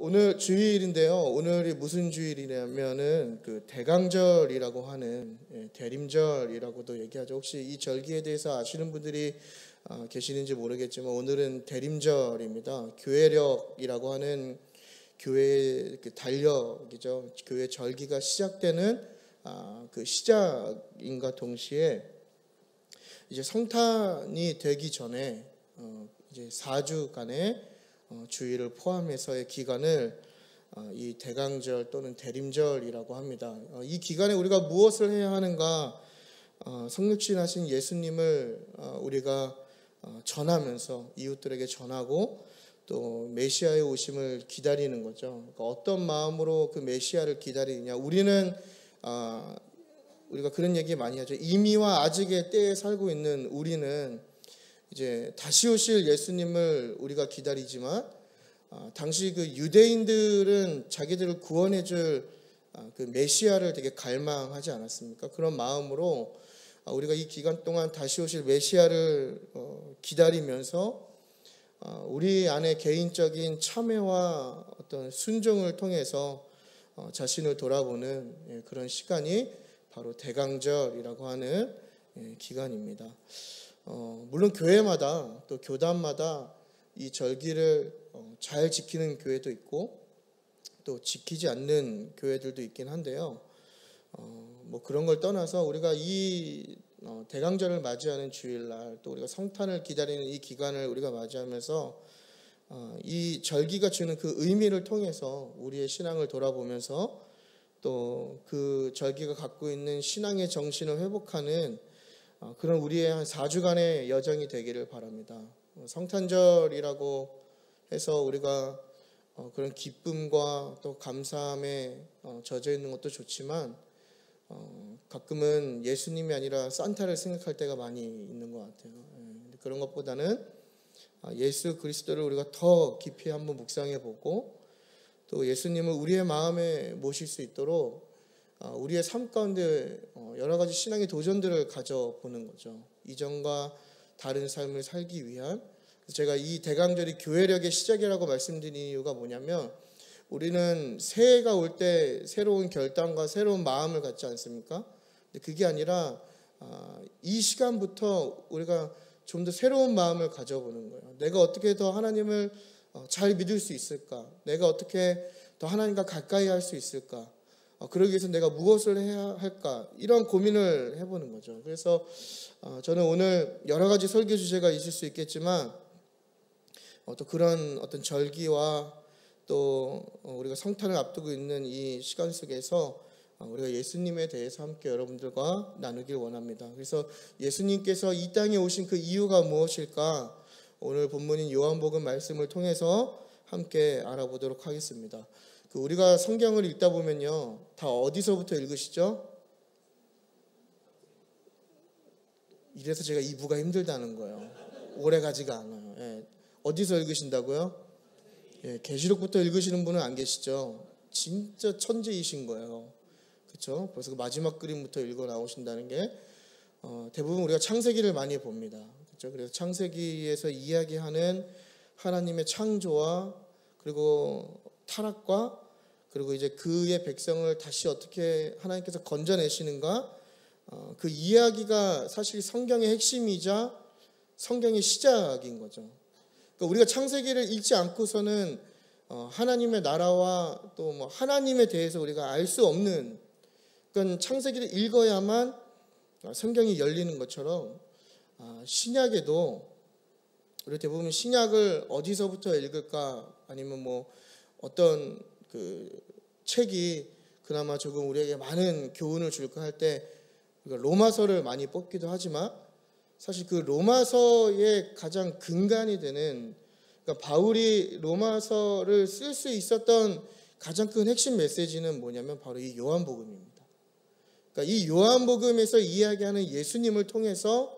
오늘 주일인데요. 오늘이 무슨 주일이냐면은 그 대강절이라고 하는 대림절이라고도 얘기하죠. 혹시 이 절기에 대해서 아시는 분들이 계시는지 모르겠지만 오늘은 대림절입니다. 교회력이라고 하는 교회의 그 달력이죠. 교회 절기가 시작되는 그 시작인과 동시에 이제 성탄이 되기 전에 이제 4주간의 주일을 포함해서의 기간을 이 대강절 또는 대림절이라고 합니다. 이 기간에 우리가 무엇을 해야 하는가? 성육신하신 예수님을 우리가 전하면서 이웃들에게 전하고 또 메시아의 오심을 기다리는 거죠. 그러니까 어떤 마음으로 그 메시아를 기다리느냐? 우리가 그런 얘기 많이 하죠. 이미와 아직의 때에 살고 있는 우리는 이제 다시 오실 예수님을 우리가 기다리지만 당시 그 유대인들은 자기들을 구원해 줄 그 메시아를 되게 갈망하지 않았습니까? 그런 마음으로 우리가 이 기간 동안 다시 오실 메시아를 기다리면서 우리 안에 개인적인 참회와 어떤 순종을 통해서 자신을 돌아보는 그런 시간이 바로 대강절이라고 하는 기간입니다. 물론 교회마다 또 교단마다 이 절기를 잘 지키는 교회도 있고 또 지키지 않는 교회들도 있긴 한데요. 뭐 그런 걸 떠나서 우리가 이 대강절을 맞이하는 주일날 또 우리가 성탄을 기다리는 이 기간을 우리가 맞이하면서 이 절기가 주는 그 의미를 통해서 우리의 신앙을 돌아보면서 또 그 절기가 갖고 있는 신앙의 정신을 회복하는 그런 우리의 한 4주간의 여정이 되기를 바랍니다. 성탄절이라고 해서 우리가 그런 기쁨과 또 감사함에 젖어 있는 것도 좋지만 가끔은 예수님이 아니라 산타를 생각할 때가 많이 있는 것 같아요. 그런 것보다는 예수 그리스도를 우리가 더 깊이 한번 묵상해 보고 또 예수님을 우리의 마음에 모실 수 있도록 우리의 삶 가운데 여러 가지 신앙의 도전들을 가져보는 거죠. 이전과 다른 삶을 살기 위한. 제가 이 대강절이 교회력의 시작이라고 말씀드린 이유가 뭐냐면 우리는 새해가 올 때 새로운 결단과 새로운 마음을 갖지 않습니까? 근데 그게 아니라 이 시간부터 우리가 좀 더 새로운 마음을 가져보는 거예요. 내가 어떻게 더 하나님을 잘 믿을 수 있을까? 내가 어떻게 더 하나님과 가까이 할 수 있을까? 그러기 위해서 내가 무엇을 해야 할까? 이런 고민을 해보는 거죠. 그래서 저는 오늘 여러 가지 설교 주제가 있을 수 있겠지만 또 그런 어떤 절기와 또 우리가 성탄을 앞두고 있는 이 시간 속에서 우리가 예수님에 대해서 함께 여러분들과 나누길 원합니다. 그래서 예수님께서 이 땅에 오신 그 이유가 무엇일까? 오늘 본문인 요한복음 말씀을 통해서 함께 알아보도록 하겠습니다. 우리가 성경을 읽다 보면요, 다 어디서부터 읽으시죠? 이래서 제가 이 부가 힘들다는 거예요. 오래 가지가 않아요. 어디서 읽으신다고요? 계시록부터 읽으시는 분은 안 계시죠? 진짜 천재이신 거예요. 그렇죠? 벌써 그 마지막 그림부터 읽어 나오신다는 게 대부분 우리가 창세기를 많이 봅니다. 그렇죠? 그래서 창세기에서 이야기하는 하나님의 창조와 그리고 타락과 그리고 이제 그의 백성을 다시 어떻게 하나님께서 건져내시는가, 그 이야기가 사실 성경의 핵심이자 성경의 시작인 거죠. 그러니까 우리가 창세기를 읽지 않고서는 하나님의 나라와 또 뭐 하나님에 대해서 우리가 알 수 없는, 그러니까 창세기를 읽어야만 성경이 열리는 것처럼 신약에도 우리 대부분 신약을 어디서부터 읽을까, 아니면 뭐 어떤 그 책이 그나마 조금 우리에게 많은 교훈을 줄까 할 때 로마서를 많이 뽑기도 하지만 사실 그 로마서의 가장 근간이 되는, 그러니까 바울이 로마서를 쓸 수 있었던 가장 큰 핵심 메시지는 뭐냐면 바로 이 요한복음입니다. 그러니까 이 요한복음에서 이야기하는 예수님을 통해서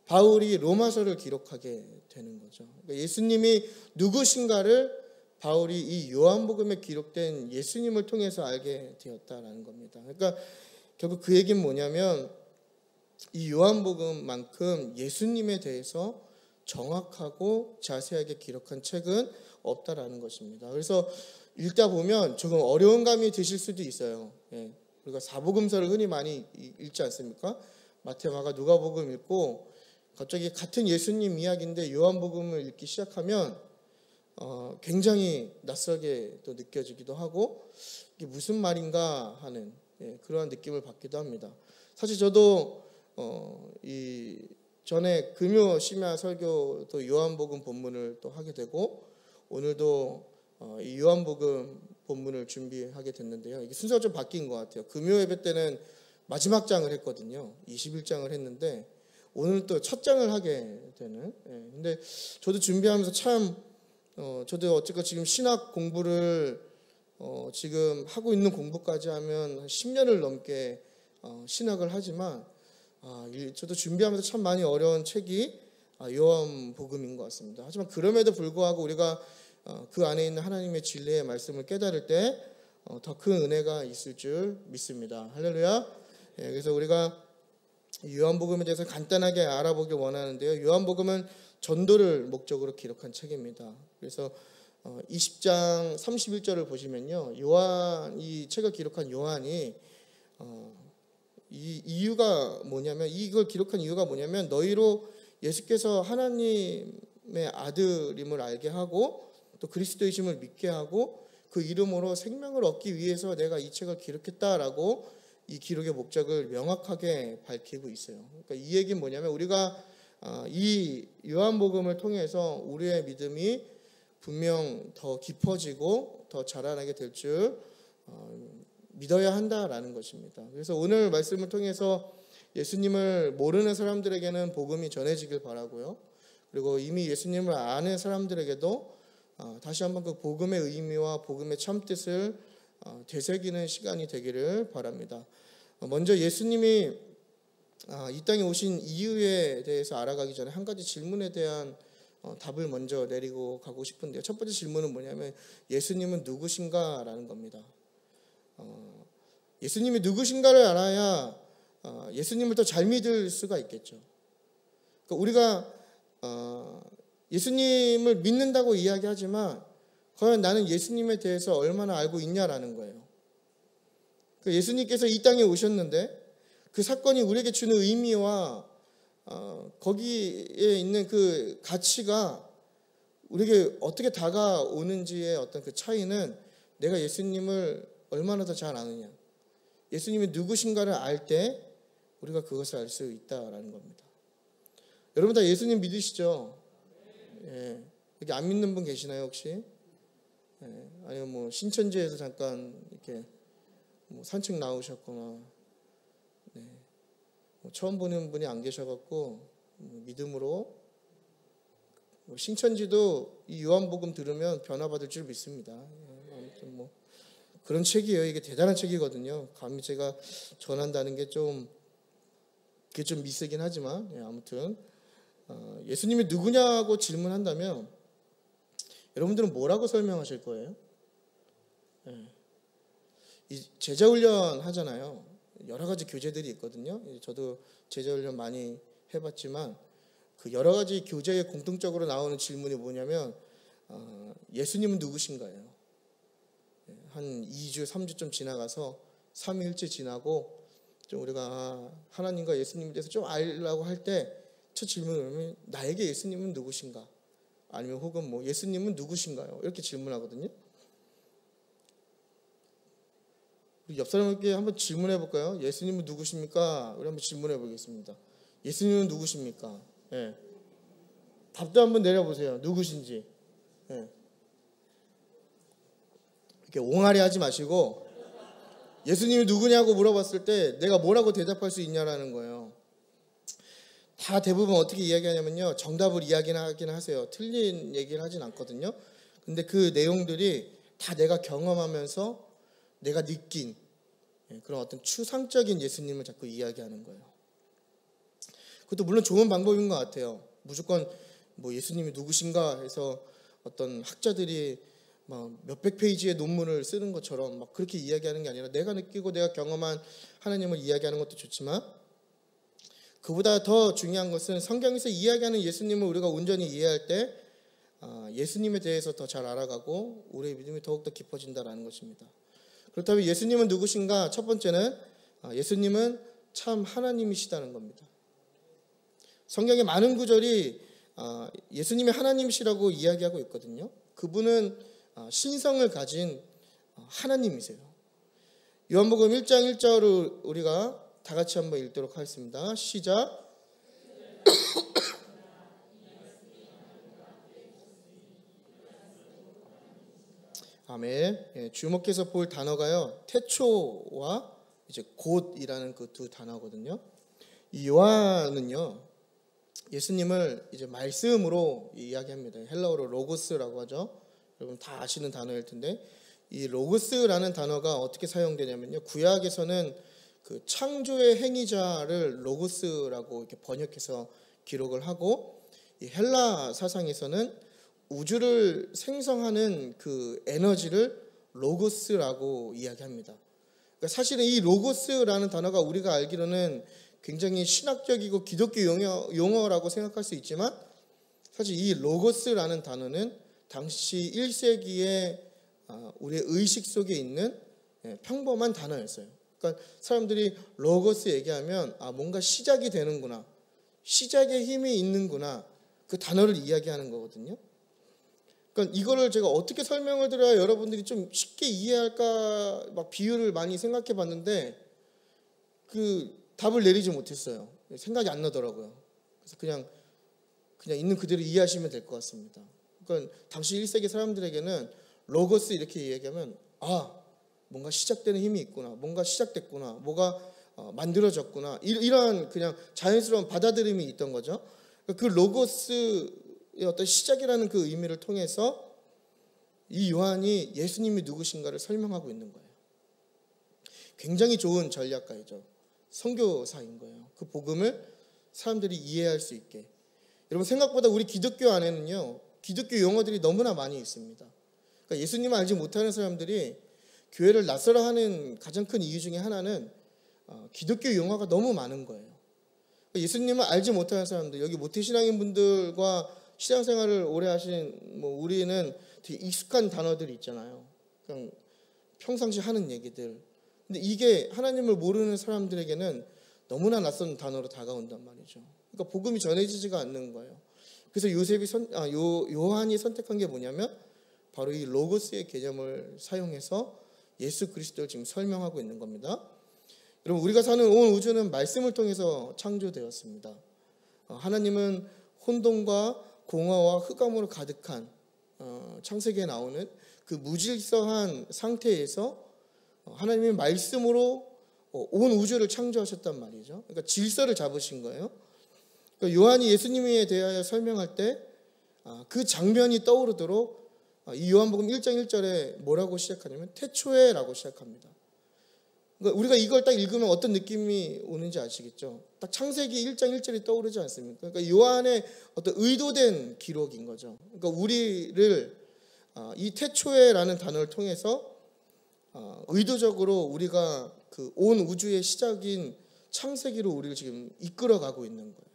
바울이 로마서를 기록하게 되는 거죠. 그러니까 예수님이 누구신가를 바울이 이 요한복음에 기록된 예수님을 통해서 알게 되었다라는 겁니다. 그러니까 결국 그 얘기는 뭐냐면 이 요한복음만큼 예수님에 대해서 정확하고 자세하게 기록한 책은 없다라는 것입니다. 그래서 읽다 보면 조금 어려운 감이 드실 수도 있어요. 예. 우리가 사복음서를 흔히 많이 읽지 않습니까? 마태, 마가, 누가복음 읽고 갑자기 같은 예수님 이야기인데 요한복음을 읽기 시작하면 굉장히 낯설게 또 느껴지기도 하고 이게 무슨 말인가 하는 그러한 느낌을 받기도 합니다. 사실 저도 이 전에 금요 심야 설교 또 요한복음 본문을 또 하게 되고 오늘도 이 요한복음 본문을 준비하게 됐는데요. 이게 순서가 좀 바뀐 것 같아요. 금요 예배 때는 마지막 장을 했거든요. 21장을 했는데 오늘 또 첫 장을 하게 되는. 근데 저도 준비하면서 참 저도 어쨌건 지금 신학 공부를 지금 하고 있는 공부까지 하면 한 10년을 넘게 신학을 하지만 저도 준비하면서 참 많이 어려운 책이 요한복음인 것 같습니다. 하지만 그럼에도 불구하고 우리가 그 안에 있는 하나님의 진리의 말씀을 깨달을 때 더 큰 은혜가 있을 줄 믿습니다. 할렐루야. 그래서 우리가 요한복음에 대해서 간단하게 알아보길 원하는데요. 요한복음은 전도를 목적으로 기록한 책입니다. 그래서 20장 31절을 보시면요, 이 책을 기록한 요한이 이 이유가 뭐냐면, 이걸 기록한 이유가 뭐냐면 너희로 예수께서 하나님의 아들임을 알게 하고 또 그리스도이심을 믿게 하고 그 이름으로 생명을 얻기 위해서 내가 이 책을 기록했다라고 이 기록의 목적을 명확하게 밝히고 있어요. 그러니까 이 얘기는 뭐냐면 우리가 이 요한복음을 통해서 우리의 믿음이 분명 더 깊어지고 더 자라나게 될 줄 믿어야 한다라는 것입니다. 그래서 오늘 말씀을 통해서 예수님을 모르는 사람들에게는 복음이 전해지길 바라고요. 그리고 이미 예수님을 아는 사람들에게도 다시 한번 그 복음의 의미와 복음의 참뜻을 되새기는 시간이 되기를 바랍니다. 먼저 예수님이 이 땅에 오신 이유에 대해서 알아가기 전에 한 가지 질문에 대한 답을 먼저 내리고 가고 싶은데요. 첫 번째 질문은 뭐냐면 예수님은 누구신가라는 겁니다. 예수님이 누구신가를 알아야 예수님을 더 잘 믿을 수가 있겠죠. 그러니까 우리가 예수님을 믿는다고 이야기하지만 과연 나는 예수님에 대해서 얼마나 알고 있냐라는 거예요. 예수님께서 이 땅에 오셨는데 그 사건이 우리에게 주는 의미와 거기에 있는 그 가치가 우리에게 어떻게 다가오는지의 어떤 그 차이는 내가 예수님을 얼마나 더 잘 아느냐, 예수님이 누구신가를 알 때 우리가 그것을 알 수 있다라는 겁니다. 여러분 다 예수님 믿으시죠? 예. 여기 안 믿는 분 계시나요 혹시? 예. 아니면 뭐 신천지에서 잠깐 이렇게 뭐 산책 나오셨거나, 네. 뭐 처음 보는 분이 안 계셔갖고 믿음으로 신천지도 이 요한복음 들으면 변화받을 줄 믿습니다. 예. 아무튼 뭐 그런 책이에요. 이게 대단한 책이거든요. 감히 제가 전한다는 게 그게 좀 미세긴 하지만, 예. 아무튼 예수님이 누구냐고 질문한다면 여러분들은 뭐라고 설명하실 거예요? 예. 이 제자훈련 하잖아요. 여러 가지 교재들이 있거든요. 저도 제자훈련 많이 해봤지만 그 여러 가지 교재에 공통적으로 나오는 질문이 뭐냐면 예수님은 누구신가요? 한 2주, 3주 좀 지나가서 3일째 지나고 좀 우리가 하나님과 예수님에 대해서 좀 알려고 할 때 첫 질문을 나에게 예수님은 누구신가? 아니면 혹은 뭐 예수님은 누구신가요? 이렇게 질문하거든요. 우리 옆 사람에게 한번 질문해 볼까요? 예수님은 누구십니까? 우리 한번 질문해 보겠습니다. 예수님은 누구십니까? 예. 답도 한번 내려보세요. 누구신지. 예. 이렇게 옹알이 하지 마시고 예수님이 누구냐고 물어봤을 때 내가 뭐라고 대답할 수 있냐라는 거예요. 다 대부분 어떻게 이야기하냐면요, 정답을 이야기하긴 하세요. 틀린 얘기를 하진 않거든요. 근데 그 내용들이 다 내가 경험하면서 내가 느낀 그런 어떤 추상적인 예수님을 자꾸 이야기하는 거예요. 그것도 물론 좋은 방법인 것 같아요. 무조건 뭐 예수님이 누구신가 해서 어떤 학자들이 막 몇백 페이지의 논문을 쓰는 것처럼 막 그렇게 이야기하는 게 아니라 내가 느끼고 내가 경험한 하나님을 이야기하는 것도 좋지만 그보다 더 중요한 것은 성경에서 이야기하는 예수님을 우리가 온전히 이해할 때 예수님에 대해서 더 잘 알아가고 우리의 믿음이 더욱더 깊어진다라는 것입니다. 그렇다면 예수님은 누구신가? 첫 번째는 예수님은 참 하나님이시다는 겁니다. 성경의 많은 구절이 예수님이 하나님이시라고 이야기하고 있거든요. 그분은 신성을 가진 하나님이세요. 요한복음 1장 1절을 우리가 다 같이 한번 읽도록 하겠습니다. 시작. 아멘. 주목해서 볼 단어가요, 태초와 이제 곧이라는 그 두 단어거든요. 이 요한은요, 예수님을 이제 말씀으로 이야기합니다. 헬라어로 로고스라고 하죠. 여러분 다 아시는 단어일 텐데, 이 로고스라는 단어가 어떻게 사용되냐면요, 구약에서는 그 창조의 행위자를 로고스라고 이렇게 번역해서 기록을 하고, 이 헬라 사상에서는 우주를 생성하는 그 에너지를 로고스라고 이야기합니다. 그러니까 사실은 이 로고스라는 단어가 우리가 알기로는 굉장히 신학적이고 기독교 용어라고 생각할 수 있지만, 사실 이 로고스라는 단어는 당시 1세기에 우리의 의식 속에 있는 평범한 단어였어요. 그러니까 사람들이 로고스 얘기하면 뭔가 시작이 되는구나, 시작의 힘이 있는구나, 그 단어를 이야기하는 거거든요. 그러니까 이거를 제가 어떻게 설명을 드려야 여러분들이 좀 쉽게 이해할까 막 비유를 많이 생각해 봤는데 그 답을 내리지 못했어요. 생각이 안 나더라고요. 그래서 그냥 있는 그대로 이해하시면 될 것 같습니다. 그러니까 당시 1세기 사람들에게는 로고스 이렇게 이야기하면 뭔가 시작되는 힘이 있구나, 뭔가 시작됐구나, 뭐가 만들어졌구나, 이런 그냥 자연스러운 받아들임이 있던 거죠. 그 로고스의 어떤 시작이라는 그 의미를 통해서 이 요한이 예수님이 누구신가를 설명하고 있는 거예요. 굉장히 좋은 전략가이죠. 선교사인 거예요. 그 복음을 사람들이 이해할 수 있게. 여러분, 생각보다 우리 기독교 안에는요, 기독교 용어들이 너무나 많이 있습니다. 그러니까 예수님을 알지 못하는 사람들이 교회를 낯설어 하는 가장 큰 이유 중에 하나는 기독교 용어가 너무 많은 거예요. 예수님을 알지 못하는 사람들, 여기 모태신앙인 분들과 신앙생활을 오래 하신 우리는 되게 익숙한 단어들이 있잖아요. 그냥 평상시 하는 얘기들. 근데 이게 하나님을 모르는 사람들에게는 너무나 낯선 단어로 다가온단 말이죠. 그러니까 복음이 전해지지가 않는 거예요. 그래서 요한이 선택한 게 뭐냐면 바로 이 로고스의 개념을 사용해서 예수 그리스도를 지금 설명하고 있는 겁니다. 여러분, 우리가 사는 온 우주는 말씀을 통해서 창조되었습니다. 하나님은 혼돈과 공허와 흑암으로 가득한 창세기에 나오는 그 무질서한 상태에서 하나님의 말씀으로 온 우주를 창조하셨단 말이죠. 그러니까 질서를 잡으신 거예요. 그러니까 요한이 예수님에 대하여 설명할 때 그 장면이 떠오르도록 이 요한복음 1장 1절에 뭐라고 시작하냐면 태초에라고 시작합니다. 그러니까 우리가 이걸 딱 읽으면 어떤 느낌이 오는지 아시겠죠? 딱 창세기 1장 1절이 떠오르지 않습니까? 그러니까 요한의 어떤 의도된 기록인 거죠. 그러니까 우리를 이 태초에라는 단어를 통해서 의도적으로 우리가 그 온 우주의 시작인 창세기로 우리를 지금 이끌어가고 있는 거예요.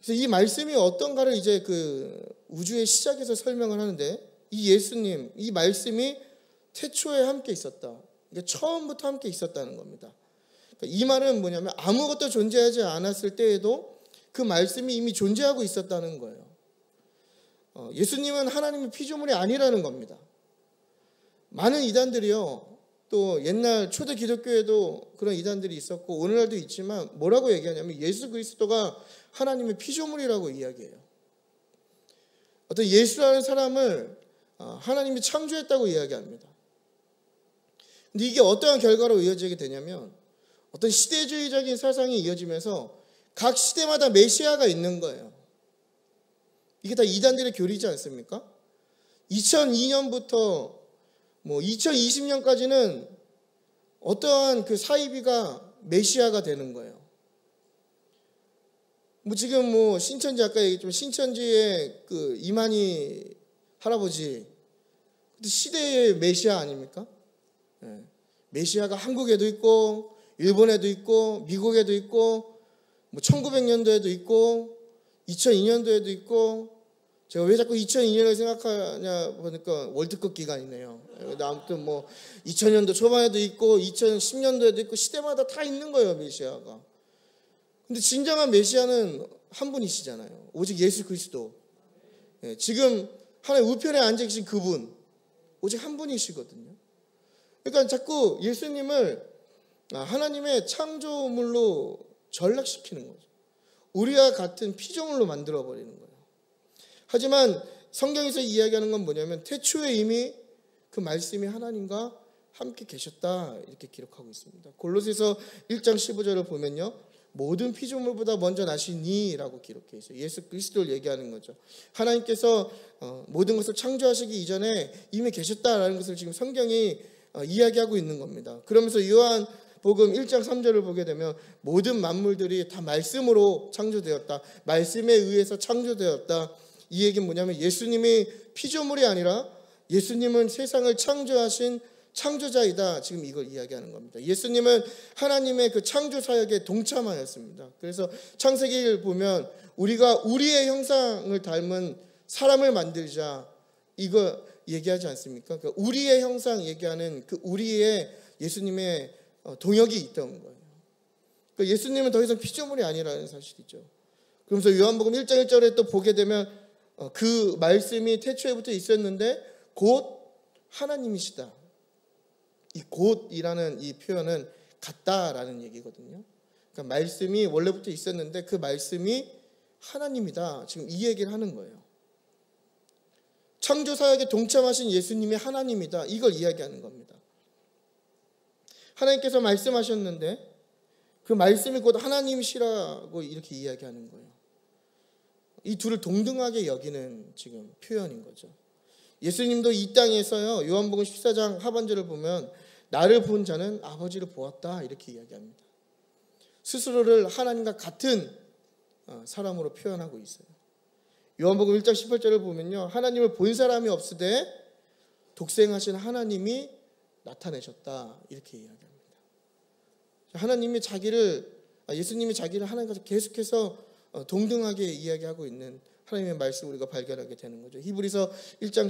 그래서 이 말씀이 어떤가를 이제 그 우주의 시작에서 설명을 하는데, 이 예수님, 이 말씀이 태초에 함께 있었다. 그러니까 처음부터 함께 있었다는 겁니다. 그러니까 이 말은 뭐냐면 아무것도 존재하지 않았을 때에도 그 말씀이 이미 존재하고 있었다는 거예요. 예수님은 하나님의 피조물이 아니라는 겁니다. 많은 이단들이요, 또 옛날 초대 기독교에도 그런 이단들이 있었고 오늘날도 있지만 뭐라고 얘기하냐면 예수 그리스도가 하나님의 피조물이라고 이야기해요. 어떤 예수라는 사람을 하나님이 창조했다고 이야기합니다. 근데 이게 어떠한 결과로 이어지게 되냐면 어떤 시대주의적인 사상이 이어지면서 각 시대마다 메시아가 있는 거예요. 이게 다 이단들의 교리지 않습니까? 2002년부터 2020년까지는 어떠한 그 사이비가 메시아가 되는 거예요. 지금 신천지, 아까 얘기했지만 신천지의 그 이만희 할아버지, 시대의 메시아 아닙니까? 네. 메시아가 한국에도 있고 일본에도 있고 미국에도 있고 1900년도에도 있고 2002년도에도 있고, 제가 왜 자꾸 2002년을 생각하냐 보니까 월드컵 기간이네요. 아무튼 뭐 2000년도 초반에도 있고 2010년도에도 있고 시대마다 다 있는 거예요, 메시아가. 근데 진정한 메시아는 한 분이시잖아요. 오직 예수 그리스도. 지금 하나님 우편에 앉아 계신 그분, 오직 한 분이시거든요. 그러니까 자꾸 예수님을 하나님의 창조물로 전락시키는 거죠. 우리와 같은 피조물로 만들어버리는 거예요. 하지만 성경에서 이야기하는 건 뭐냐면 태초에 이미 그 말씀이 하나님과 함께 계셨다 이렇게 기록하고 있습니다. 골로새서 1장 15절을 보면요, 모든 피조물보다 먼저 나시니 라고 기록해 있어요. 예수 그리스도를 얘기하는 거죠. 하나님께서 모든 것을 창조하시기 이전에 이미 계셨다라는 것을 지금 성경이 이야기하고 있는 겁니다. 그러면서 요한복음 1장 3절을 보게 되면 모든 만물들이 다 말씀으로 창조되었다, 말씀에 의해서 창조되었다. 이 얘기는 뭐냐면 예수님이 피조물이 아니라 예수님은 세상을 창조하신 창조자이다. 지금 이걸 이야기하는 겁니다. 예수님은 하나님의 그 창조 사역에 동참하였습니다. 그래서 창세기를 보면 우리가 우리의 형상을 닮은 사람을 만들자 이거 얘기하지 않습니까? 그러니까 우리의 형상 얘기하는 그 우리의 예수님의 동역이 있던 거예요. 그러니까 예수님은 더 이상 피조물이 아니라는 사실이죠. 그러면서 요한복음 1장 1절에 또 보게 되면 그 말씀이 태초에부터 있었는데 곧 하나님이시다. 이 곧이라는 이 표현은 같다라는 얘기거든요. 그러니까 말씀이 원래부터 있었는데 그 말씀이 하나님이다. 지금 이 얘기를 하는 거예요. 창조 사역에 동참하신 예수님이 하나님이다. 이걸 이야기하는 겁니다. 하나님께서 말씀하셨는데 그 말씀이 곧 하나님이시라고 이렇게 이야기하는 거예요. 이 둘을 동등하게 여기는 지금 표현인 거죠. 예수님도 이 땅에서요, 요한복음 14장 하반절을 보면 나를 본 자는 아버지를 보았다 이렇게 이야기합니다. 스스로를 하나님과 같은 사람으로 표현하고 있어요. 요한복음 1장 18절을 보면요, 하나님을 본 사람이 없으되 독생하신 하나님이 나타내셨다 이렇게 이야기합니다. 하나님이 예수님이 자기를 하나님과 계속해서 동등하게 이야기하고 있는 하나님의 말씀을 우리가 발견하게 되는 거죠. 히브리서 1장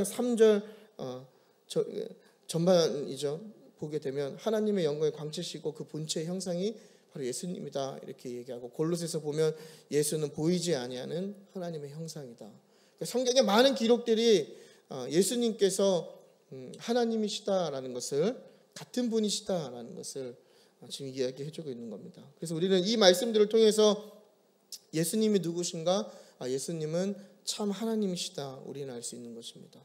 3절 전반이죠. 보게 되면 하나님의 영광의 광채시고 그 본체의 형상이 바로 예수님이다 이렇게 얘기하고, 골로새서 보면 예수는 보이지 아니하는 하나님의 형상이다. 그러니까 성경의 많은 기록들이 예수님께서 하나님이시다라는 것을, 같은 분이시다라는 것을 지금 이야기해주고 있는 겁니다. 그래서 우리는 이 말씀들을 통해서 예수님이 누구신가? 예수님은 참 하나님이시다. 우리는 알 수 있는 것입니다.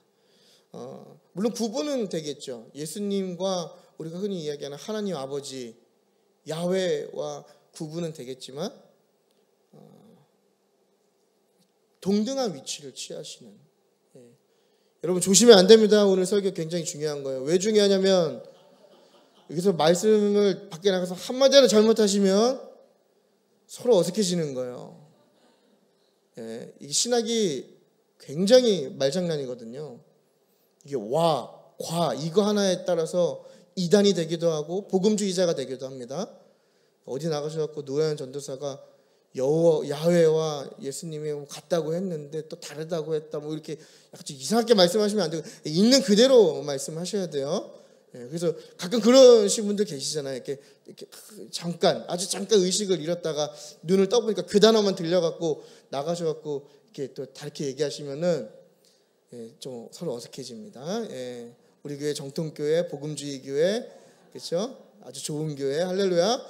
물론 구분은 되겠죠. 예수님과 우리가 흔히 이야기하는 하나님 아버지 야훼와 구분은 되겠지만 동등한 위치를 취하시는, 여러분 조심하면 안 됩니다. 오늘 설교 굉장히 중요한 거예요. 왜 중요하냐면 여기서 말씀을 밖에 나가서 한마디라도 잘못하시면 서로 어색해지는 거예요. 이 신학이 굉장히 말장난이거든요. 이게 과 이거 하나에 따라서 이단이 되기도 하고 복음주의자가 되기도 합니다. 어디 나가셔서 노래하는 전도사가 야훼와 예수님이 같다고 했는데 또 다르다고 했다 뭐 이렇게 약간 이상하게 말씀하시면 안 되고 있는 그대로 말씀하셔야 돼요. 그래서 가끔 그러신 분들 계시잖아요. 이렇게 아주 잠깐 의식을 잃었다가 눈을 떠보니까 그 단어만 들려갖고 나가셔갖고 이렇게 또 다르게 얘기하시면은 좀 서로 어색해집니다. 우리 교회 정통교회, 복음주의 교회, 그렇죠? 아주 좋은 교회, 할렐루야.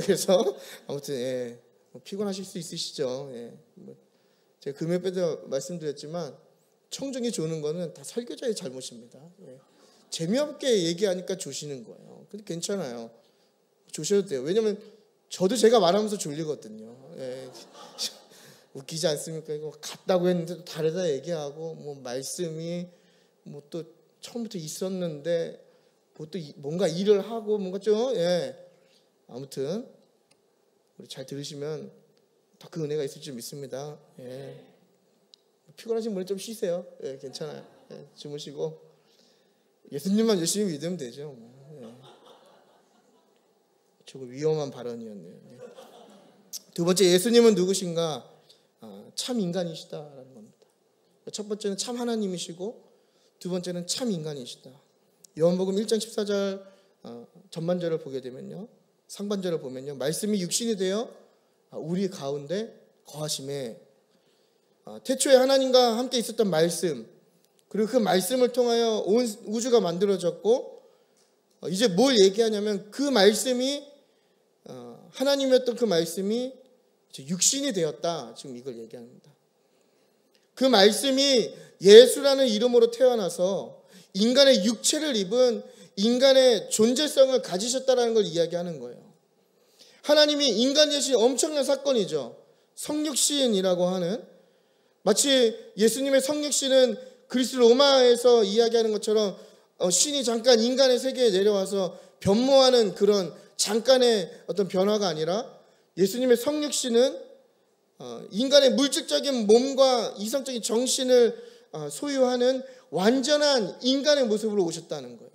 그래서 아무튼 피곤하실 수 있으시죠. 제가 금요일에도 말씀드렸지만 청중이 조는 거는 다 설교자의 잘못입니다. 재미없게 얘기하니까 조시는 거예요. 근데 괜찮아요. 조셔도 돼요. 왜냐면 저도 제가 말하면서 졸리거든요. 웃기지 않습니까? 이거 같다고 했는데 또 다르다 얘기하고 뭐 말씀이 뭐 또 처음부터 있었는데 뭐 또 뭔가 일을 하고 뭔가 좀 아무튼 우리 잘 들으시면 더 그 은혜가 있을 줄 믿습니다. 피곤하신 분은 좀 쉬세요. 괜찮아요. 주무시고 예수님만 열심히 믿으면 되죠. 조금 위험한 발언이었네요. 두 번째, 예수님은 누구신가? 참 인간이시다라는 겁니다. 첫 번째는 참 하나님이시고 두 번째는 참 인간이시다. 요한복음 1장 14절 전반절을 보게 되면요, 상반절을 보면요, 말씀이 육신이 되어 우리 가운데 거하심에, 태초에 하나님과 함께 있었던 말씀, 그리고 그 말씀을 통하여 온 우주가 만들어졌고, 이제 뭘 얘기하냐면 그 말씀이 하나님이었던 그 말씀이 육신이 되었다. 지금 이걸 얘기합니다. 그 말씀이 예수라는 이름으로 태어나서 인간의 육체를 입은 인간의 존재성을 가지셨다는 걸 이야기하는 거예요. 하나님이 인간 되신 엄청난 사건이죠. 성육신이라고 하는, 마치 예수님의 성육신은 그리스 로마에서 이야기하는 것처럼 신이 잠깐 인간의 세계에 내려와서 변모하는 그런 잠깐의 어떤 변화가 아니라, 예수님의 성육신은 인간의 물질적인 몸과 이성적인 정신을 소유하는 완전한 인간의 모습으로 오셨다는 거예요.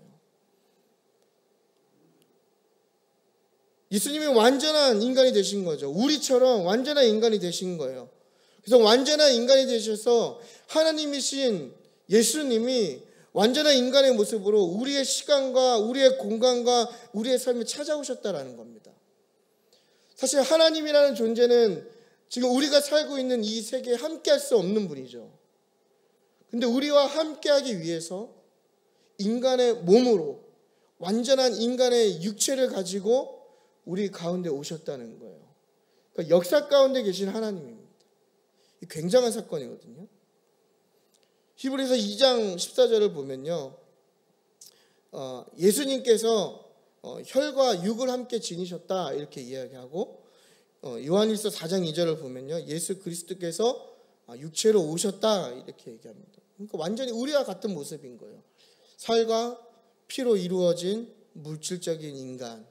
예수님이 완전한 인간이 되신 거죠. 우리처럼 완전한 인간이 되신 거예요. 그래서 완전한 인간이 되셔서 하나님이신 예수님이 완전한 인간의 모습으로 우리의 시간과 우리의 공간과 우리의 삶에 찾아오셨다라는 겁니다. 사실 하나님이라는 존재는 지금 우리가 살고 있는 이 세계에 함께할 수 없는 분이죠. 근데 우리와 함께하기 위해서 인간의 몸으로 완전한 인간의 육체를 가지고 우리 가운데 오셨다는 거예요. 그러니까 역사 가운데 계신 하나님입니다. 굉장한 사건이거든요. 히브리서 2장 14절을 보면요, 예수님께서 혈과 육을 함께 지니셨다 이렇게 이야기하고, 요한일서 4장 2절을 보면요, 예수 그리스도께서 육체로 오셨다 이렇게 얘기합니다. 그러니까 완전히 우리와 같은 모습인 거예요. 살과 피로 이루어진 물질적인 인간,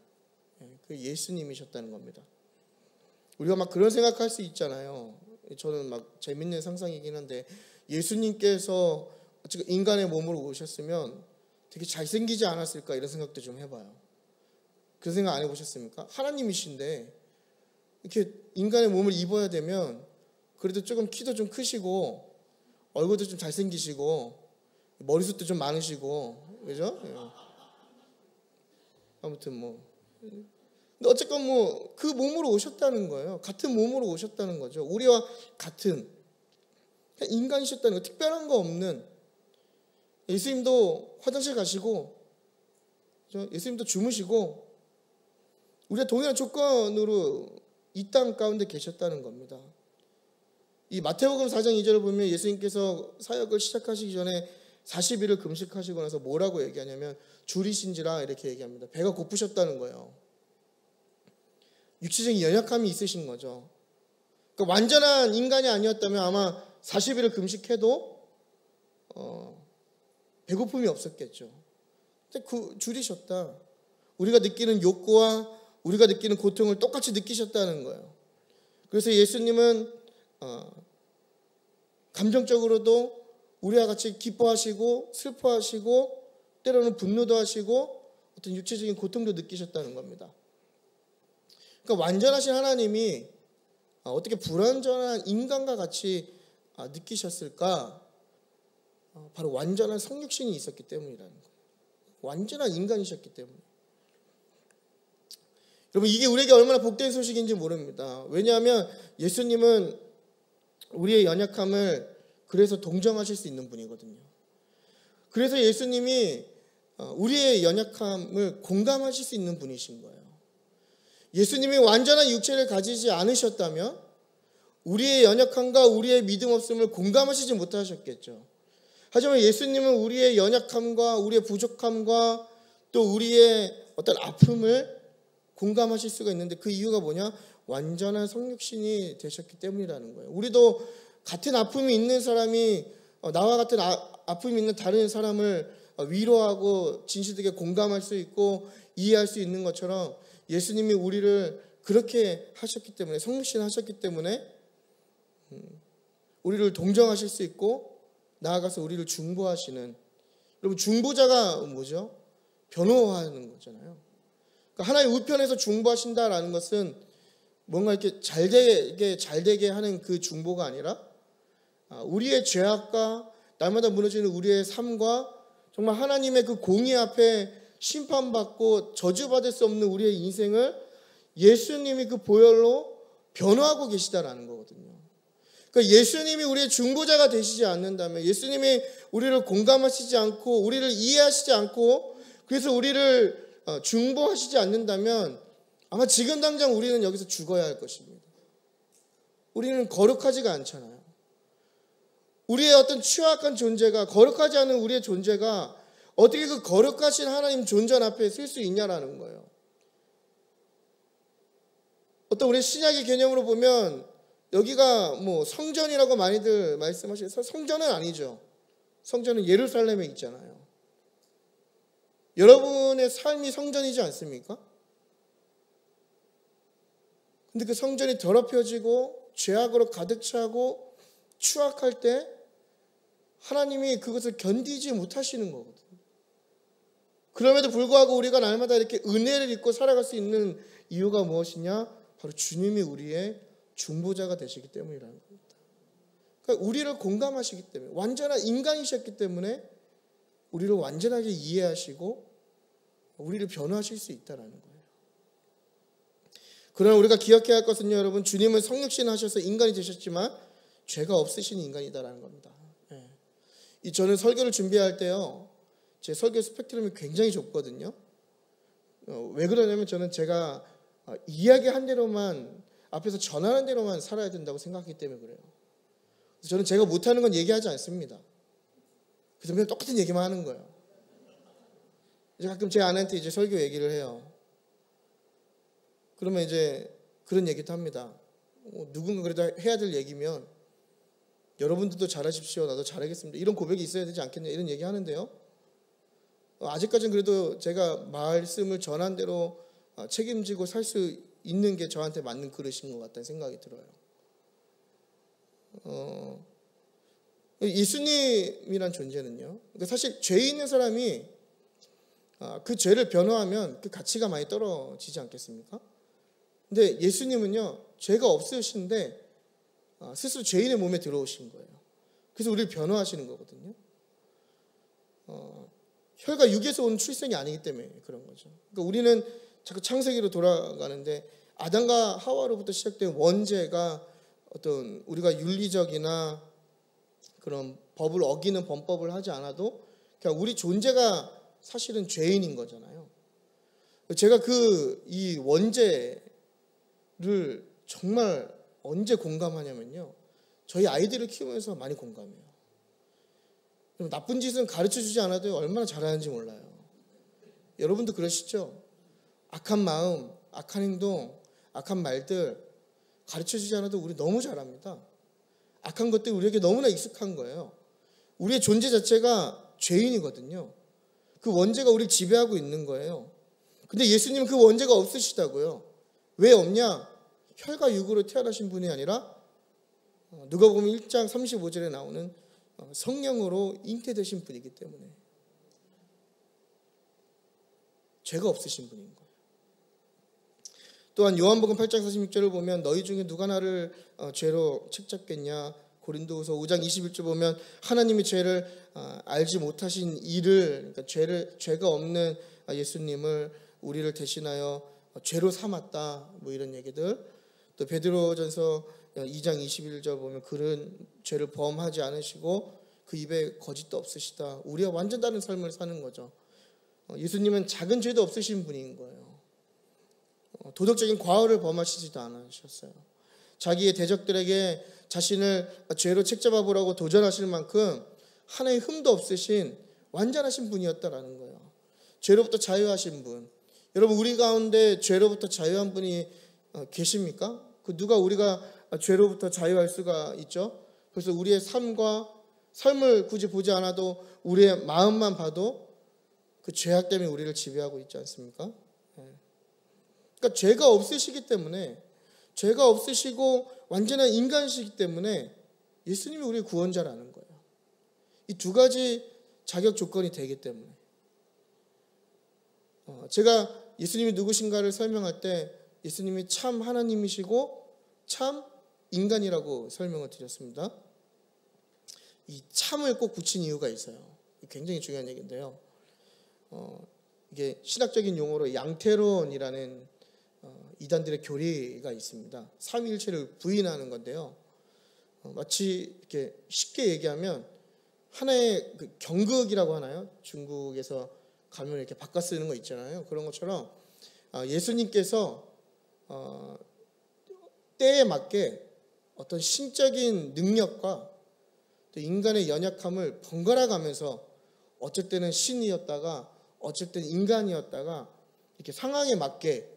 그 예수님이셨다는 겁니다. 우리가 막 그런 생각할 수 있잖아요. 저는 막 재밌는 상상이긴 한데, 예수님께서 지금 인간의 몸으로 오셨으면 되게 잘생기지 않았을까 이런 생각도 좀 해봐요. 그런 생각 안 해보셨습니까? 하나님이신데 이렇게 인간의 몸을 입어야 되면 그래도 조금 키도 좀 크시고 얼굴도 좀 잘생기시고 머리숱도 좀 많으시고, 그죠? 아무튼 근데 어쨌건 그 몸으로 오셨다는 거예요. 같은 몸으로 오셨다는 거죠. 우리와 같은 인간이셨다는 거, 특별한 거 없는. 예수님도 화장실 가시고, 예수님도 주무시고, 우리가 동일한 조건으로 이 땅 가운데 계셨다는 겁니다. 이 마태복음 4장 2절을 보면 예수님께서 사역을 시작하시기 전에 40일을 금식하시고 나서 뭐라고 얘기하냐면 줄이신지라 이렇게 얘기합니다. 배가 고프셨다는 거예요. 육체적인 연약함이 있으신 거죠. 그러니까 완전한 인간이 아니었다면 아마 40일을 금식해도 배고픔이 없었겠죠. 근데 줄이셨다. 우리가 느끼는 욕구와 우리가 느끼는 고통을 똑같이 느끼셨다는 거예요. 그래서 예수님은 감정적으로도 우리와 같이 기뻐하시고 슬퍼하시고 때로는 분노도 하시고 어떤 육체적인 고통도 느끼셨다는 겁니다. 그러니까 완전하신 하나님이 어떻게 불완전한 인간과 같이 느끼셨을까? 바로 완전한 성육신이 있었기 때문이라는 거예요. 완전한 인간이셨기 때문에. 여러분, 이게 우리에게 얼마나 복된 소식인지 모릅니다. 왜냐하면 예수님은 우리의 연약함을 그래서 동정하실 수 있는 분이거든요. 그래서 예수님이 우리의 연약함을 공감하실 수 있는 분이신 거예요. 예수님이 완전한 육체를 가지지 않으셨다면 우리의 연약함과 우리의 믿음 없음을 공감하시지 못하셨겠죠. 하지만 예수님은 우리의 연약함과 우리의 부족함과 또 우리의 어떤 아픔을 공감하실 수가 있는데, 그 이유가 뭐냐? 완전한 성육신이 되셨기 때문이라는 거예요. 우리도 같은 아픔이 있는 사람이 나와 같은 아픔이 있는 다른 사람을 위로하고 진실되게 공감할 수 있고 이해할 수 있는 것처럼 예수님이 우리를 그렇게 하셨기 때문에, 성육신 하셨기 때문에 우리를 동정하실 수 있고 나아가서 우리를 중보하시는, 여러분 중보자가 뭐죠? 변호하는 거잖아요. 그러니까 하나의 우편에서 중보하신다라는 것은 뭔가 이렇게 잘 되게 하는 그 중보가 아니라 우리의 죄악과 날마다 무너지는 우리의 삶과 정말 하나님의 그 공의 앞에 심판받고 저주받을 수 없는 우리의 인생을 예수님이 그 보혈로 변화하고 계시다라는 거거든요. 그러니까 예수님이 우리의 중보자가 되시지 않는다면, 예수님이 우리를 공감하시지 않고 우리를 이해하시지 않고 그래서 우리를 중보하시지 않는다면 아마 지금 당장 우리는 여기서 죽어야 할 것입니다. 우리는 거룩하지가 않잖아요. 우리의 어떤 취약한 존재가, 거룩하지 않은 우리의 존재가 어떻게 그 거룩하신 하나님 존전 앞에 설 수 있냐라는 거예요. 어떤 우리 신약의 개념으로 보면 여기가 뭐 성전이라고 많이들 말씀하시는데 성전은 아니죠. 성전은 예루살렘에 있잖아요. 여러분의 삶이 성전이지 않습니까? 근데 그 성전이 더럽혀지고 죄악으로 가득 차고 추악할 때 하나님이 그것을 견디지 못하시는 거거든요. 그럼에도 불구하고 우리가 날마다 이렇게 은혜를 입고 살아갈 수 있는 이유가 무엇이냐? 바로 주님이 우리의 중보자가 되시기 때문이라는 겁니다. 그러니까 우리를 공감하시기 때문에, 완전한 인간이셨기 때문에 우리를 완전하게 이해하시고 우리를 변화하실 수 있다는 거예요. 그러나 우리가 기억해야 할 것은요, 여러분, 주님은 성육신 하셔서 인간이 되셨지만 죄가 없으신 인간이다라는 겁니다. 저는 설교를 준비할 때요, 제 설교 스펙트럼이 굉장히 좁거든요. 왜 그러냐면 저는 제가 이야기한 대로만, 앞에서 전하는 대로만 살아야 된다고 생각하기 때문에 그래요. 그래서 저는 제가 못하는 건 얘기하지 않습니다. 그래서 그냥 똑같은 얘기만 하는 거예요. 이제 가끔 제 아내한테 이제 설교 얘기를 해요. 그러면 이제 그런 얘기도 합니다. 누군가 그래도 해야 될 얘기면 여러분들도 잘하십시오, 나도 잘하겠습니다, 이런 고백이 있어야 되지 않겠냐, 이런 얘기 하는데요, 아직까지는 그래도 제가 말씀을 전한 대로 책임지고 살 수 있는 게 저한테 맞는 그릇인 것 같다는 생각이 들어요. 예수님이란 존재는요, 사실 죄 있는 사람이 그 죄를 변호하면 그 가치가 많이 떨어지지 않겠습니까? 근데 예수님은요, 죄가 없으신데 스스로 죄인의 몸에 들어오신 거예요. 그래서 우리를 변호하시는 거거든요. 혈과 육에서 온 출생이 아니기 때문에 그런 거죠. 그러니까 우리는 자꾸 창세기로 돌아가는데 아담과 하와로부터 시작된 원죄가 어떤 우리가 윤리적이나 그런 법을 어기는 범법을 하지 않아도 그냥 우리 존재가 사실은 죄인인 거잖아요. 제가 이 원죄를 정말 언제 공감하냐면요, 저희 아이들을 키우면서 많이 공감해요. 나쁜 짓은 가르쳐주지 않아도 얼마나 잘하는지 몰라요. 여러분도 그러시죠? 악한 마음, 악한 행동, 악한 말들 가르쳐주지 않아도 우리 너무 잘합니다. 악한 것들이 우리에게 너무나 익숙한 거예요. 우리의 존재 자체가 죄인이거든요. 그 원죄가 우리를 지배하고 있는 거예요. 근데 예수님은 그 원죄가 없으시다고요. 왜 없냐? 혈과 육으로 태어나신 분이 아니라 누가복음 1장 35절에 나오는 성령으로 잉태되신 분이기 때문에 죄가 없으신 분인 거예요. 또한 요한복음 8장 46절을 보면 너희 중에 누가 나를 죄로 책잡겠냐, 고린도후서 5장 21절 보면 하나님이 죄를 알지 못하신 이를, 그러니까 죄가 없는 예수님을 우리를 대신하여 죄로 삼았다, 뭐 이런 얘기들. 또 베드로전서 2장 21절 보면 그는 죄를 범하지 않으시고 그 입에 거짓도 없으시다. 우리와 완전 다른 삶을 사는 거죠. 예수님은 작은 죄도 없으신 분인 거예요. 도덕적인 과오를 범하시지도 않으셨어요. 자기의 대적들에게 자신을 죄로 책잡아 보라고 도전하실 만큼 하나의 흠도 없으신 완전하신 분이었다라는 거예요. 죄로부터 자유하신 분. 여러분, 우리 가운데 죄로부터 자유한 분이 계십니까? 그 누가 우리가 죄로부터 자유할 수가 있죠? 그래서 우리의 삶을 굳이 보지 않아도 우리의 마음만 봐도 그 죄악 때문에 우리를 지배하고 있지 않습니까? 그러니까 죄가 없으시기 때문에, 죄가 없으시고 완전한 인간이시기 때문에 예수님이 우리의 구원자라는 거예요. 이 두 가지 자격 조건이 되기 때문에 제가 예수님이 누구신가를 설명할 때 예수님이 참 하나님이시고 참 인간이라고 설명을 드렸습니다. 이 참을 꼭 붙인 이유가 있어요. 굉장히 중요한 얘기인데요. 이게 신학적인 용어로 양태론이라는 이단들의 교리가 있습니다. 삼위일체를 부인하는 건데요. 마치 이렇게 쉽게 얘기하면 하나의 그 경극이라고 하나요? 중국에서 가면 이렇게 바꿔 쓰는 거 있잖아요. 그런 것처럼 예수님께서 때에 맞게 어떤 신적인 능력과 또 인간의 연약함을 번갈아 가면서 어쩔 때는 신이었다가 어쩔 때는 인간이었다가 이렇게 상황에 맞게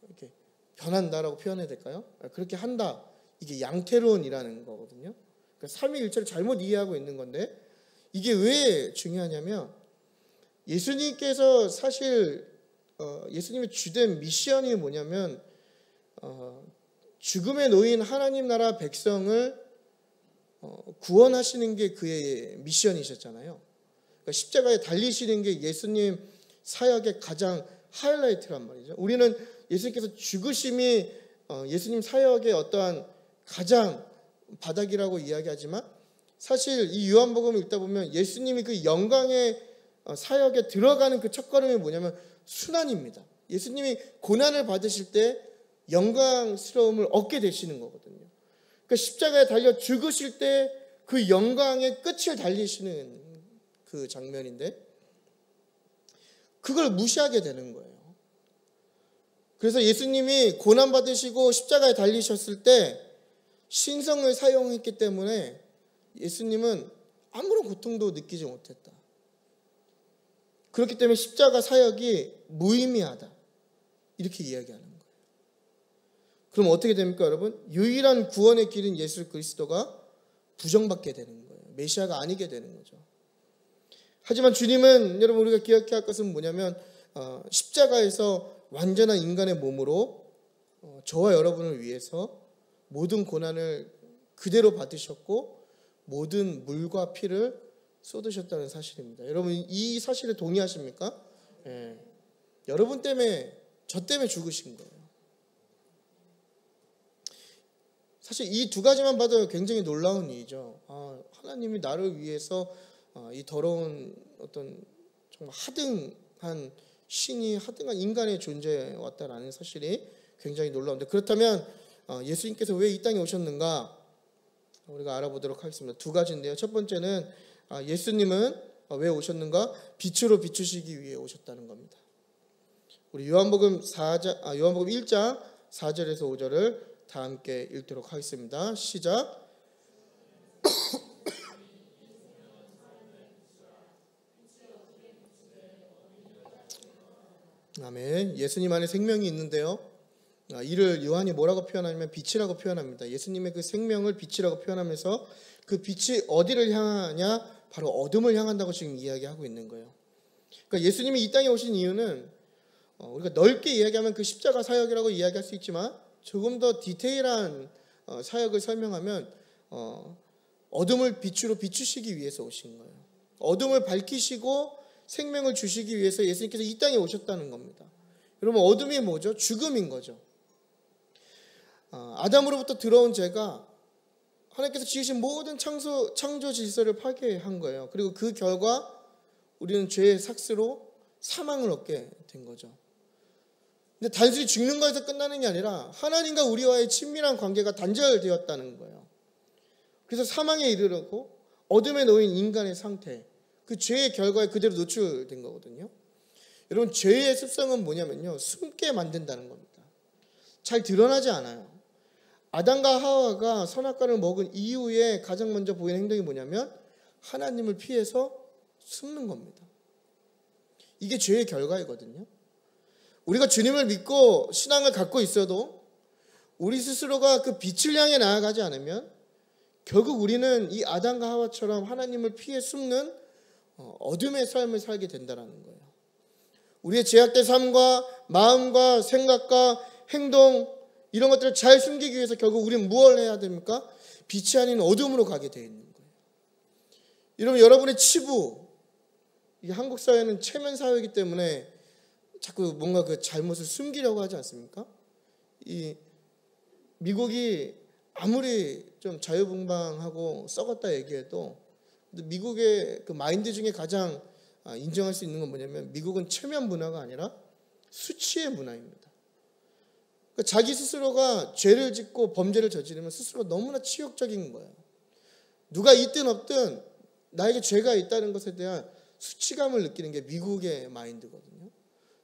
이렇게 변한다라고 표현해야 될까요? 그렇게 한다. 이게 양태론이라는 거거든요. 그러니까 삼위일체를 잘못 이해하고 있는 건데 이게 왜 중요하냐면 예수님께서 사실 예수님의 주된 미션이 뭐냐면 죽음에 놓인 하나님 나라 백성을 구원하시는 게 그의 미션이셨잖아요. 그러니까 십자가에 달리시는 게 예수님 사역의 가장 하이라이트란 말이죠. 우리는 예수님께서 죽으심이 예수님 사역의 어떠한 가장 바닥이라고 이야기하지만 사실 이 요한복음을 읽다 보면 예수님이 그 영광의 사역에 들어가는 그 첫걸음이 뭐냐면 순환입니다. 예수님이 고난을 받으실 때 영광스러움을 얻게 되시는 거거든요. 그러니까 십자가에 달려 죽으실 때 그 영광의 끝을 달리시는 그 장면인데 그걸 무시하게 되는 거예요. 그래서 예수님이 고난 받으시고 십자가에 달리셨을 때 신성을 사용했기 때문에 예수님은 아무런 고통도 느끼지 못했다. 그렇기 때문에 십자가 사역이 무의미하다. 이렇게 이야기하는 거예요. 그럼 어떻게 됩니까, 여러분? 유일한 구원의 길인 예수 그리스도가 부정받게 되는 거예요. 메시아가 아니게 되는 거죠. 하지만 주님은 여러분 우리가 기억해야 할 것은 뭐냐면 십자가에서 완전한 인간의 몸으로 저와 여러분을 위해서 모든 고난을 그대로 받으셨고 모든 물과 피를 쏟으셨다는 사실입니다. 여러분 이 사실에 동의하십니까? 예. 여러분 때문에 저 때문에 죽으신 거예요. 사실 이 두 가지만 봐도 굉장히 놀라운 일이죠. 하나님이 나를 위해서 이 더러운 어떤 정말 하등한 신이 하등한 인간의 존재에 왔다라는 사실이 굉장히 놀라운데 그렇다면 예수님께서 왜 이 땅에 오셨는가 우리가 알아보도록 하겠습니다. 두 가지인데요. 첫 번째는 예수님은 왜 오셨는가? 빛으로 비추시기 위해 오셨다는 겁니다. 우리 요한복음 1장 4절에서 5절을 다 함께 읽도록 하겠습니다. 시작. 아멘. 예수님 안에 생명이 있는데요. 이를 요한이 뭐라고 표현하냐면 빛이라고 표현합니다. 예수님의 그 생명을 빛이라고 표현하면서 그 빛이 어디를 향하냐? 바로 어둠을 향한다고 지금 이야기하고 있는 거예요. 그러니까 예수님이 이 땅에 오신 이유는 우리가 넓게 이야기하면 그 십자가 사역이라고 이야기할 수 있지만 조금 더 디테일한 사역을 설명하면 어둠을 빛으로 비추시기 위해서 오신 거예요. 어둠을 밝히시고 생명을 주시기 위해서 예수님께서 이 땅에 오셨다는 겁니다. 여러분 어둠이 뭐죠? 죽음인 거죠. 아담으로부터 들어온 죄가 하나님께서 지으신 모든 창조 질서를 파괴한 거예요. 그리고 그 결과 우리는 죄의 삭스로 사망을 얻게 된 거죠. 근데 단순히 죽는 것에서 끝나는 게 아니라 하나님과 우리와의 친밀한 관계가 단절되었다는 거예요. 그래서 사망에 이르렀고 어둠에 놓인 인간의 상태, 그 죄의 결과에 그대로 노출된 거거든요. 여러분 죄의 습성은 뭐냐면요, 숨게 만든다는 겁니다. 잘 드러나지 않아요. 아담과 하와가 선악과를 먹은 이후에 가장 먼저 보이는 행동이 뭐냐면 하나님을 피해서 숨는 겁니다. 이게 죄의 결과이거든요. 우리가 주님을 믿고 신앙을 갖고 있어도 우리 스스로가 그 빛을 향해 나아가지 않으면 결국 우리는 이 아담과 하와처럼 하나님을 피해 숨는 어둠의 삶을 살게 된다는 거예요. 우리의 제약된 삶과 마음과 생각과 행동 이런 것들을 잘 숨기기 위해서 결국 우리는 무엇을 해야 됩니까? 빛이 아닌 어둠으로 가게 되어 있는 거예요. 여러분의 치부, 이 한국 사회는 체면 사회이기 때문에 자꾸 뭔가 그 잘못을 숨기려고 하지 않습니까? 이 미국이 아무리 좀 자유분방하고 썩었다 얘기해도 미국의 그 마인드 중에 가장 인정할 수 있는 건 뭐냐면 미국은 체면 문화가 아니라 수치의 문화입니다. 그러니까 자기 스스로가 죄를 짓고 범죄를 저지르면 스스로 너무나 치욕적인 거예요. 누가 있든 없든 나에게 죄가 있다는 것에 대한 수치감을 느끼는 게 미국의 마인드거든요.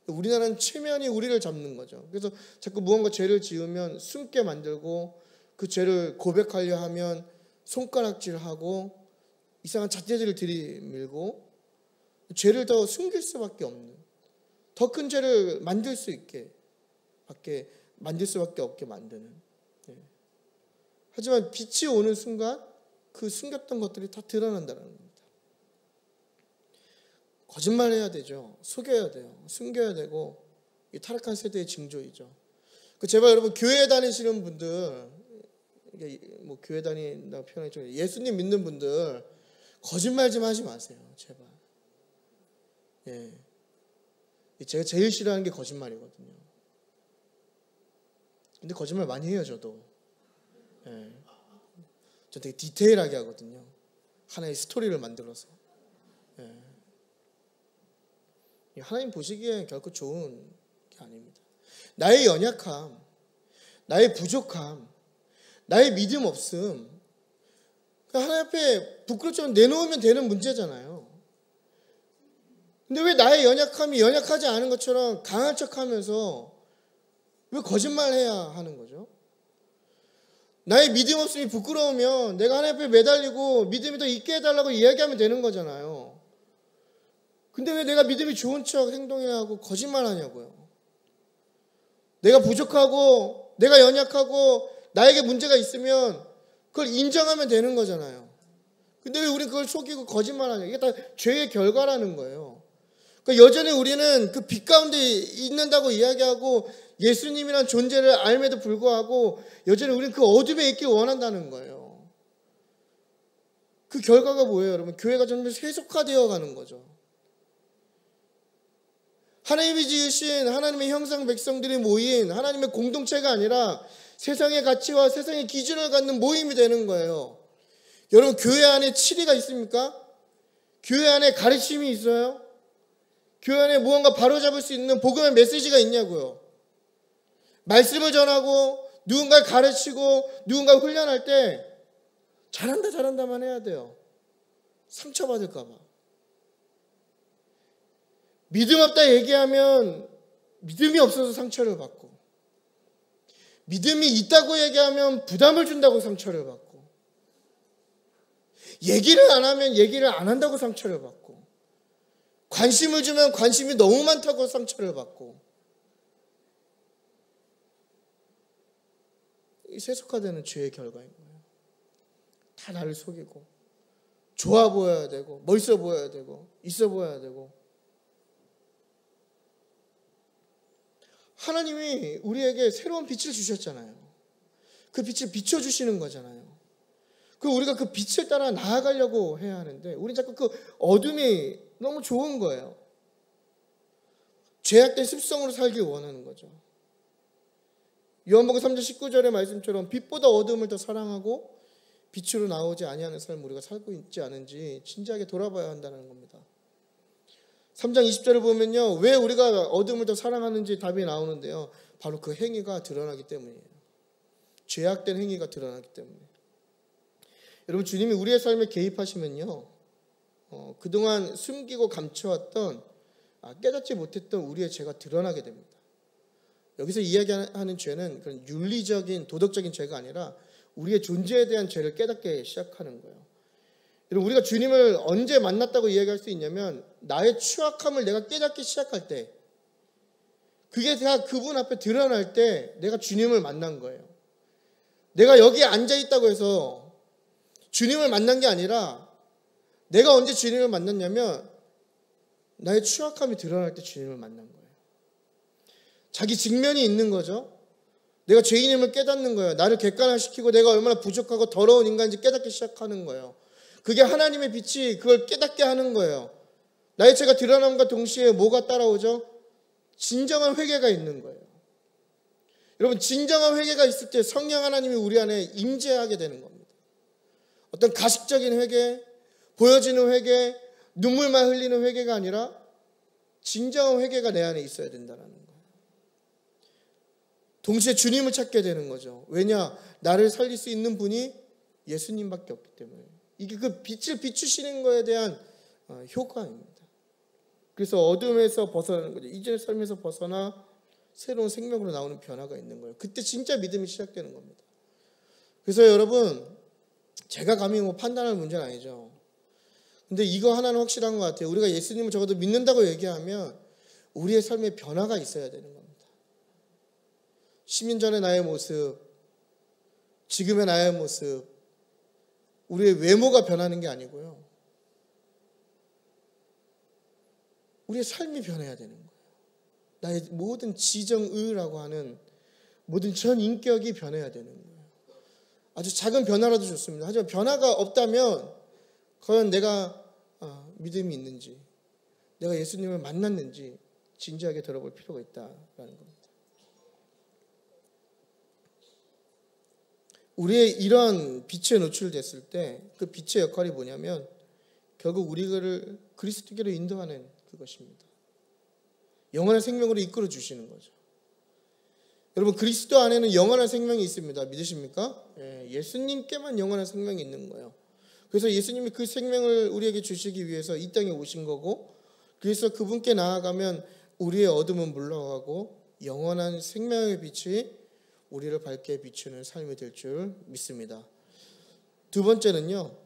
우리나라는 체면이 우리를 잡는 거죠. 그래서 자꾸 무언가 죄를 지으면 숨게 만들고 그 죄를 고백하려 하면 손가락질하고 이상한 잣대질을 들이밀고 죄를 더 숨길 수밖에 없는, 더 큰 죄를 만들 수밖에 없게 만드는. 하지만 빛이 오는 순간 그 숨겼던 것들이 다 드러난다는 겁니다. 거짓말해야 되죠. 속여야 돼요. 숨겨야 되고, 이 타락한 세대의 징조이죠. 제발 여러분 교회 다니시는 분들, 뭐 교회 다닌다고 표현했죠. 예수님 믿는 분들 거짓말 좀 하지 마세요. 제발. 예. 제가 제일 싫어하는 게 거짓말이거든요. 근데 거짓말 많이 해요, 저도. 예. 저 되게 디테일하게 하거든요. 하나의 스토리를 만들어서. 예. 하나님 보시기에 결코 좋은 게 아닙니다. 나의 연약함, 나의 부족함, 나의 믿음 없음, 하나님 앞에 부끄럽지만 내놓으면 되는 문제잖아요. 근데 왜 나의 연약함이 연약하지 않은 것처럼 강한 척하면서 왜 거짓말해야 하는 거죠? 나의 믿음 없음이 부끄러우면 내가 하나님 앞에 매달리고 믿음이 더 있게 해달라고 이야기하면 되는 거잖아요. 근데 왜 내가 믿음이 좋은 척 행동해야 하고 거짓말하냐고요. 내가 부족하고 내가 연약하고 나에게 문제가 있으면 그걸 인정하면 되는 거잖아요. 근데 왜 우리는 그걸 속이고 거짓말하냐. 이게 다 죄의 결과라는 거예요. 그러니까 여전히 우리는 그 빛 가운데 있는다고 이야기하고 예수님이란 존재를 알면도 불구하고 여전히 우리는 그 어둠에 있길 원한다는 거예요. 그 결과가 뭐예요, 여러분? 교회가 점점 세속화되어 가는 거죠. 하나님이 지으신 하나님의 형상 백성들이 모인 하나님의 공동체가 아니라 세상의 가치와 세상의 기준을 갖는 모임이 되는 거예요. 여러분, 교회 안에 치리가 있습니까? 교회 안에 가르침이 있어요? 교회 안에 무언가 바로잡을 수 있는 복음의 메시지가 있냐고요. 말씀을 전하고 누군가를 가르치고 누군가를 훈련할 때 잘한다만 해야 돼요. 상처받을까 봐. 믿음 없다 얘기하면 믿음이 없어서 상처를 받고, 믿음이 있다고 얘기하면 부담을 준다고 상처를 받고, 얘기를 안 하면 얘기를 안 한다고 상처를 받고, 관심을 주면 관심이 너무 많다고 상처를 받고, 이 세속화되는 죄의 결과인 거예요. 다 나를 속이고 좋아 보여야 되고 멋있어 보여야 되고 있어 보여야 되고. 하나님이 우리에게 새로운 빛을 주셨잖아요. 그 빛을 비춰주시는 거잖아요. 우리가 그 빛을 따라 나아가려고 해야 하는데 우리 자꾸 그 어둠이 너무 좋은 거예요. 죄악된 습성으로 살길 원하는 거죠. 요한복음 3장 19절의 말씀처럼 빛보다 어둠을 더 사랑하고 빛으로 나오지 아니하는 삶을 우리가 살고 있지 않은지 진지하게 돌아봐야 한다는 겁니다. 3장 20절을 보면요, 왜 우리가 어둠을 더 사랑하는지 답이 나오는데요, 바로 그 행위가 드러나기 때문이에요. 죄악된 행위가 드러나기 때문에. 여러분, 주님이 우리의 삶에 개입하시면요, 그동안 숨기고 감춰왔던 깨닫지 못했던 우리의 죄가 드러나게 됩니다. 여기서 이야기하는 죄는 그런 윤리적인 도덕적인 죄가 아니라 우리의 존재에 대한 죄를 깨닫게 시작하는 거예요. 여러분, 우리가 주님을 언제 만났다고 이야기할 수 있냐면 나의 추악함을 내가 깨닫기 시작할 때, 그게 다 그분 앞에 드러날 때 내가 주님을 만난 거예요. 내가 여기에 앉아있다고 해서 주님을 만난 게 아니라 내가 언제 주님을 만났냐면 나의 추악함이 드러날 때 주님을 만난 거예요. 자기 직면이 있는 거죠. 내가 죄인임을 깨닫는 거예요. 나를 객관화시키고 내가 얼마나 부족하고 더러운 인간인지 깨닫기 시작하는 거예요. 그게 하나님의 빛이 그걸 깨닫게 하는 거예요. 나의 죄가 드러남과 동시에 뭐가 따라오죠? 진정한 회개가 있는 거예요. 여러분, 진정한 회개가 있을 때 성령 하나님이 우리 안에 임재하게 되는 겁니다. 어떤 가식적인 회개, 보여지는 회개, 눈물만 흘리는 회개가 아니라 진정한 회개가 내 안에 있어야 된다는 거예요. 동시에 주님을 찾게 되는 거죠. 왜냐? 나를 살릴 수 있는 분이 예수님밖에 없기 때문에. 이게 그 빛을 비추시는 거에 대한 효과입니다. 그래서 어둠에서 벗어나는 거죠. 이전의 삶에서 벗어나 새로운 생명으로 나오는 변화가 있는 거예요. 그때 진짜 믿음이 시작되는 겁니다. 그래서 여러분, 제가 감히 판단할 문제는 아니죠. 근데 이거 하나는 확실한 것 같아요. 우리가 예수님을 적어도 믿는다고 얘기하면 우리의 삶에 변화가 있어야 되는 겁니다. 10년 전의 나의 모습, 지금의 나의 모습, 우리의 외모가 변하는 게 아니고요. 우리의 삶이 변해야 되는 거예요. 나의 모든 지정의라고 하는 모든 전 인격이 변해야 되는 거예요. 아주 작은 변화라도 좋습니다. 하지만 변화가 없다면 과연 내가 믿음이 있는지, 내가 예수님을 만났는지 진지하게 들어볼 필요가 있다라는 겁니다. 우리의 이러한 빛에 노출됐을 때 그 빛의 역할이 뭐냐면 결국 우리를 그리스도께로 인도하는 그것입니다. 영원한 생명으로 이끌어 주시는 거죠. 여러분, 그리스도 안에는 영원한 생명이 있습니다. 믿으십니까? 예수님께만 영원한 생명이 있는 거예요. 그래서 예수님이 그 생명을 우리에게 주시기 위해서 이 땅에 오신 거고, 그래서 그분께 나아가면 우리의 어둠은 물러가고 영원한 생명의 빛이 우리를 밝게 비추는 삶이 될 줄 믿습니다. 두 번째는요,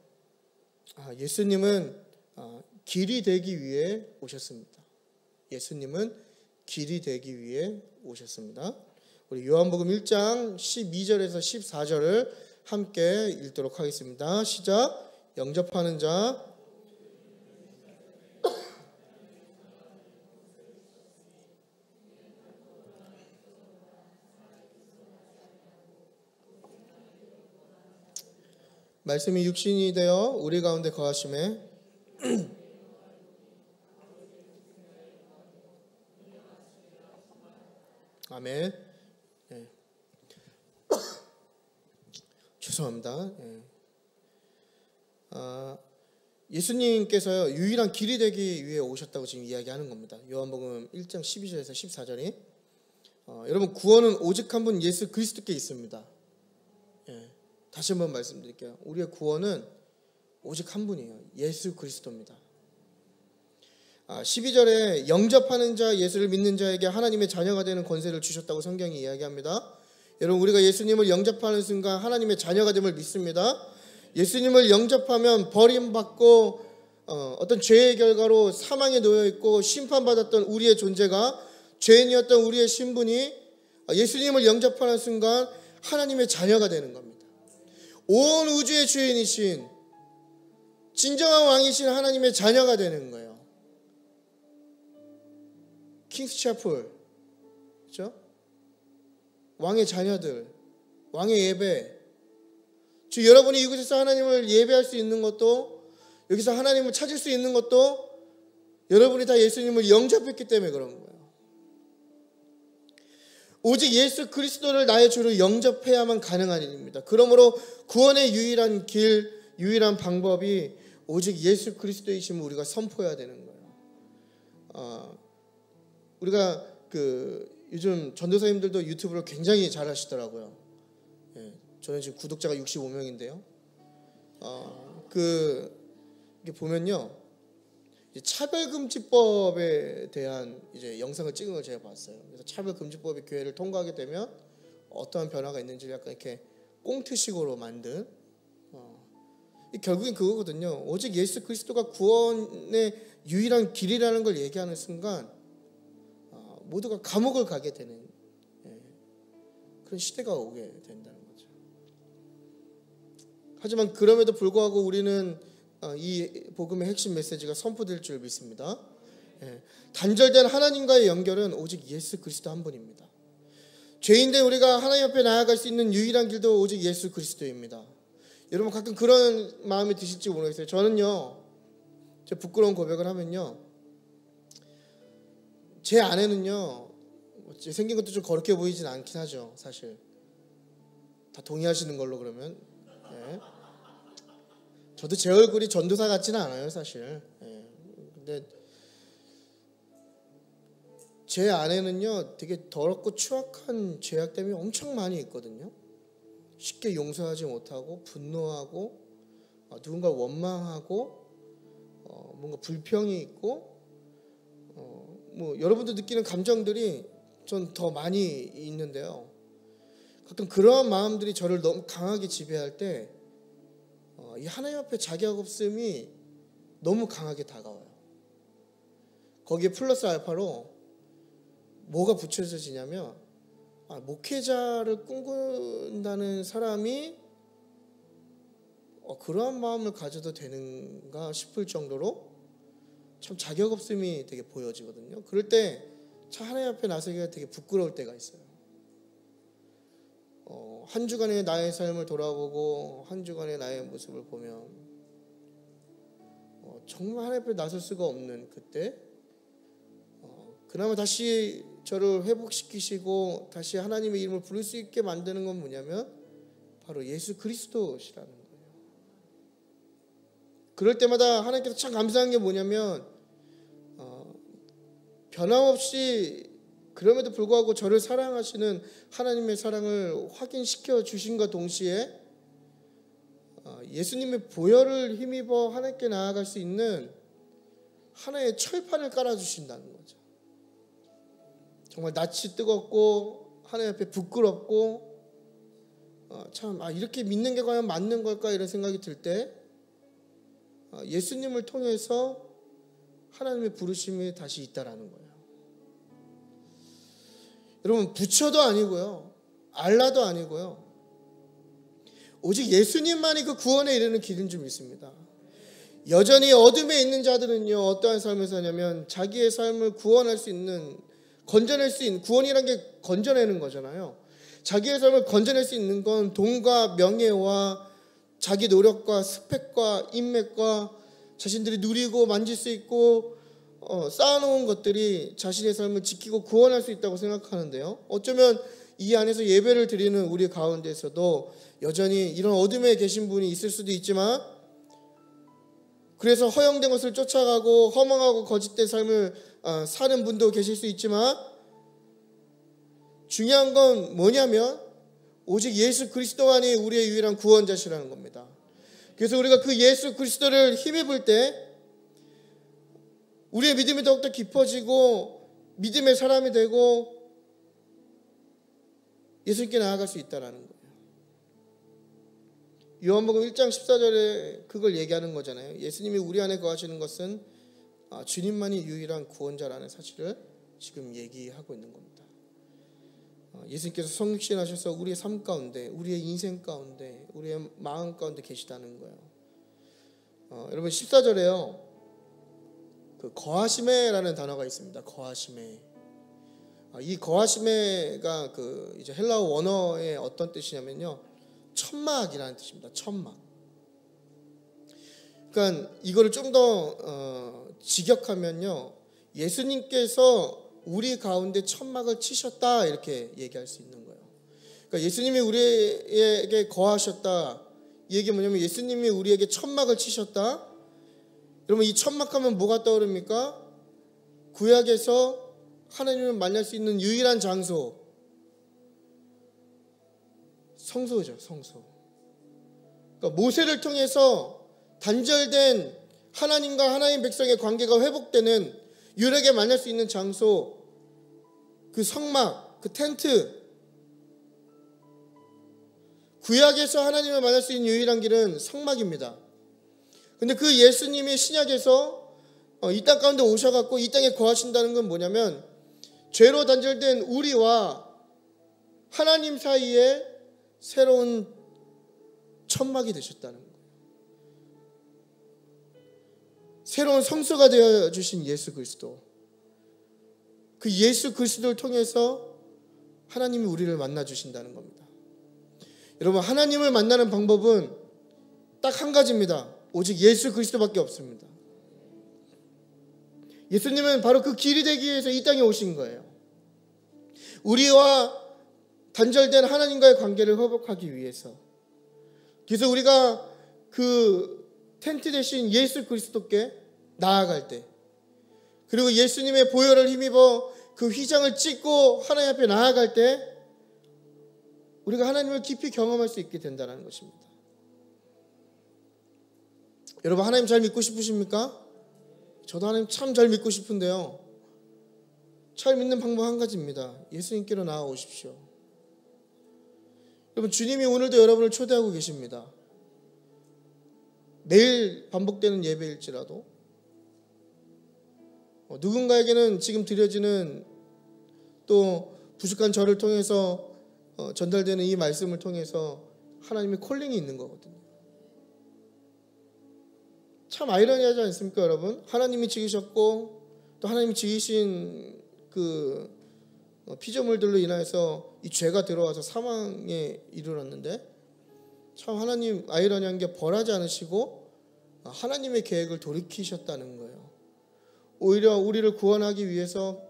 예수님은 길이 되기 위해 오셨습니다. 예수님은 길이 되기 위해 오셨습니다. 우리 요한복음 1장 12절에서 14절을 함께 읽도록 하겠습니다. 시작. 영접하는 자, 말씀이 육신이 되어 우리 가운데 거하심에 아멘. 네. 죄송합니다. 네. 예수님께서 유일한 길이 되기 위해 오셨다고 지금 이야기하는 겁니다. 요한복음 1장 12절에서 14절이 여러분, 구원은 오직 한 분 예수 그리스도께 있습니다. 예. 다시 한번 말씀드릴게요. 우리의 구원은 오직 한 분이에요. 예수 그리스도입니다. 12절에 영접하는 자, 예수를 믿는 자에게 하나님의 자녀가 되는 권세를 주셨다고 성경이 이야기합니다. 여러분, 우리가 예수님을 영접하는 순간 하나님의 자녀가 됨을 믿습니다. 예수님을 영접하면 버림받고 어떤 죄의 결과로 사망에 놓여있고 심판받았던 우리의 존재가, 죄인이었던 우리의 신분이 예수님을 영접하는 순간 하나님의 자녀가 되는 겁니다. 온 우주의 주인이신 진정한 왕이신 하나님의 자녀가 되는 거예요. 킹스 채플, 그렇죠? 왕의 자녀들, 왕의 예배. 즉 여러분이 이곳에서 하나님을 예배할 수 있는 것도, 여기서 하나님을 찾을 수 있는 것도 여러분이 다 예수님을 영접했기 때문에 그런 거예요. 오직 예수 그리스도를 나의 주로 영접해야만 가능한 일입니다. 그러므로 구원의 유일한 길, 유일한 방법이 오직 예수 그리스도이심을 우리가 선포해야 되는 거예요. 우리가 요즘 전도사님들도 유튜브를 굉장히 잘 하시더라고요. 예, 저는 지금 구독자가 65명인데요. 이게 보면요, 차별금지법에 대한 이제 영상을 찍은 걸 제가 봤어요. 그래서 차별금지법의 교회를 통과하게 되면 어떠한 변화가 있는지 약간 이렇게 꽁트식으로 만든, 결국엔 그거거든요. 오직 예수 그리스도가 구원의 유일한 길이라는 걸 얘기하는 순간 모두가 감옥을 가게 되는 그런 시대가 오게 된다는 거죠. 하지만 그럼에도 불구하고 우리는 이 복음의 핵심 메시지가 선포될 줄 믿습니다. 단절된 하나님과의 연결은 오직 예수 그리스도 한 분입니다. 죄인된 우리가 하나님 앞에 나아갈 수 있는 유일한 길도 오직 예수 그리스도입니다. 여러분, 가끔 그런 마음이 드실지 모르겠어요. 저는요, 제 부끄러운 고백을 하면요, 제 아내는요 생긴 것도 좀 거룩해 보이진 않긴 하죠. 사실 다 동의하시는 걸로 그러면. 예. 저도 제 얼굴이 전도사 같지는 않아요, 사실. 예. 근데 제 안에는요 되게 더럽고 추악한 죄악됨이 엄청 많이 있거든요. 쉽게 용서하지 못하고 분노하고 누군가 원망하고 뭔가 불평이 있고 뭐 여러분도 느끼는 감정들이 전 더 많이 있는데요. 가끔 그러한 마음들이 저를 너무 강하게 지배할 때 이 하나님 앞에 자격 없음이 너무 강하게 다가와요. 거기에 플러스 알파로 뭐가 붙여지냐면 목회자를 꿈꾼다는 사람이 그러한 마음을 가져도 되는가 싶을 정도로 참 자격 없음이 되게 보여지거든요. 그럴 때 참 하나님 앞에 나서기가 되게 부끄러울 때가 있어요. 한 주간의 나의 삶을 돌아보고 한 주간의 나의 모습을 보면 정말 하나님 앞에 나설 수가 없는 그때 그나마 다시 저를 회복시키시고 다시 하나님의 이름을 부를 수 있게 만드는 건 뭐냐면 바로 예수 그리스도시라는 거예요. 그럴 때마다 하나님께서 참 감사한 게 뭐냐면 변함없이 그럼에도 불구하고 저를 사랑하시는 하나님의 사랑을 확인시켜 주신과 동시에 예수님의 보혈을 힘입어 하나님께 나아갈 수 있는 하나의 철판을 깔아주신다는 거죠. 정말 낯이 뜨겁고 하나님 앞에 부끄럽고 참 이렇게 믿는 게 과연 맞는 걸까 이런 생각이 들 때 예수님을 통해서 하나님의 부르심이 다시 있다라는 거예요. 여러분 부처도 아니고요, 알라도 아니고요, 오직 예수님만이 그 구원에 이르는 길인 줄 믿습니다. 여전히 어둠에 있는 자들은요 어떠한 삶을 사냐면 자기의 삶을 구원할 수 있는, 건져낼 수 있는, 구원이란 게 건져내는 거잖아요. 자기의 삶을 건져낼 수 있는 건 돈과 명예와 자기 노력과 스펙과 인맥과 자신들이 누리고 만질 수 있고 쌓아놓은 것들이 자신의 삶을 지키고 구원할 수 있다고 생각하는데요, 어쩌면 이 안에서 예배를 드리는 우리 가운데서도 여전히 이런 어둠에 계신 분이 있을 수도 있지만, 그래서 허영된 것을 쫓아가고 허망하고 거짓된 삶을 사는 분도 계실 수 있지만, 중요한 건 뭐냐면 오직 예수 그리스도만이 우리의 유일한 구원자시라는 겁니다. 그래서 우리가 그 예수 그리스도를 힘입을 때 우리의 믿음이 더욱더 깊어지고 믿음의 사람이 되고 예수님께 나아갈 수 있다는 거예요. 요한복음 1장 14절에 그걸 얘기하는 거잖아요. 예수님이 우리 안에 거하시는 것은 주님만이 유일한 구원자라는 사실을 지금 얘기하고 있는 겁니다. 예수님께서 성육신하셔서 우리의 삶 가운데, 우리의 인생 가운데, 우리의 마음 가운데 계시다는 거예요. 여러분 14절에요 그 거하시메라는 단어가 있습니다. 거하시메. 이 거하시메가 그 이제 헬라어 원어의 어떤 뜻이냐면요, 천막이라는 뜻입니다. 천막. 그러니까 이거를 좀 더 직역하면요, 예수님께서 우리 가운데 천막을 치셨다 이렇게 얘기할 수 있는 거예요. 그러니까 예수님이 우리에게 거하셨다, 이 얘기 뭐냐면 예수님이 우리에게 천막을 치셨다. 여러분 이 천막하면 뭐가 떠오릅니까? 구약에서 하나님을 만날 수 있는 유일한 장소, 성소죠. 성소. 그러니까 모세를 통해서 단절된 하나님과 하나님 백성의 관계가 회복되는, 유일하게 만날 수 있는 장소, 그 성막, 그 텐트. 구약에서 하나님을 만날 수 있는 유일한 길은 성막입니다. 근데 그 예수님이 신약에서 이 땅 가운데 오셔갖고 이 땅에 거하신다는 건 뭐냐면 죄로 단절된 우리와 하나님 사이에 새로운 천막이 되셨다는 거예요. 새로운 성소가 되어주신 예수 그리스도, 그 예수 그리스도를 통해서 하나님이 우리를 만나주신다는 겁니다. 여러분 하나님을 만나는 방법은 딱 한 가지입니다. 오직 예수 그리스도밖에 없습니다. 예수님은 바로 그 길이 되기 위해서 이 땅에 오신 거예요. 우리와 단절된 하나님과의 관계를 회복하기 위해서. 그래서 우리가 그 텐트 대신 예수 그리스도께 나아갈 때, 그리고 예수님의 보혈을 힘입어 그 휘장을 찢고 하나님 앞에 나아갈 때 우리가 하나님을 깊이 경험할 수 있게 된다는 것입니다. 여러분, 하나님 잘 믿고 싶으십니까? 저도 하나님 참 잘 믿고 싶은데요, 잘 믿는 방법 한 가지입니다. 예수님께로 나아오십시오. 여러분, 주님이 오늘도 여러분을 초대하고 계십니다. 매일 반복되는 예배일지라도 누군가에게는 지금 드려지는 또 부족한 저를 통해서 전달되는 이 말씀을 통해서 하나님의 콜링이 있는 거거든요. 참 아이러니하지 않습니까, 여러분? 하나님이 지으셨고 또 하나님이 지으신 그 피조물들로 인하여서 이 죄가 들어와서 사망에 이르렀는데, 참 하나님 아이러니한 게 벌하지 않으시고 하나님의 계획을 돌이키셨다는 거예요. 오히려 우리를 구원하기 위해서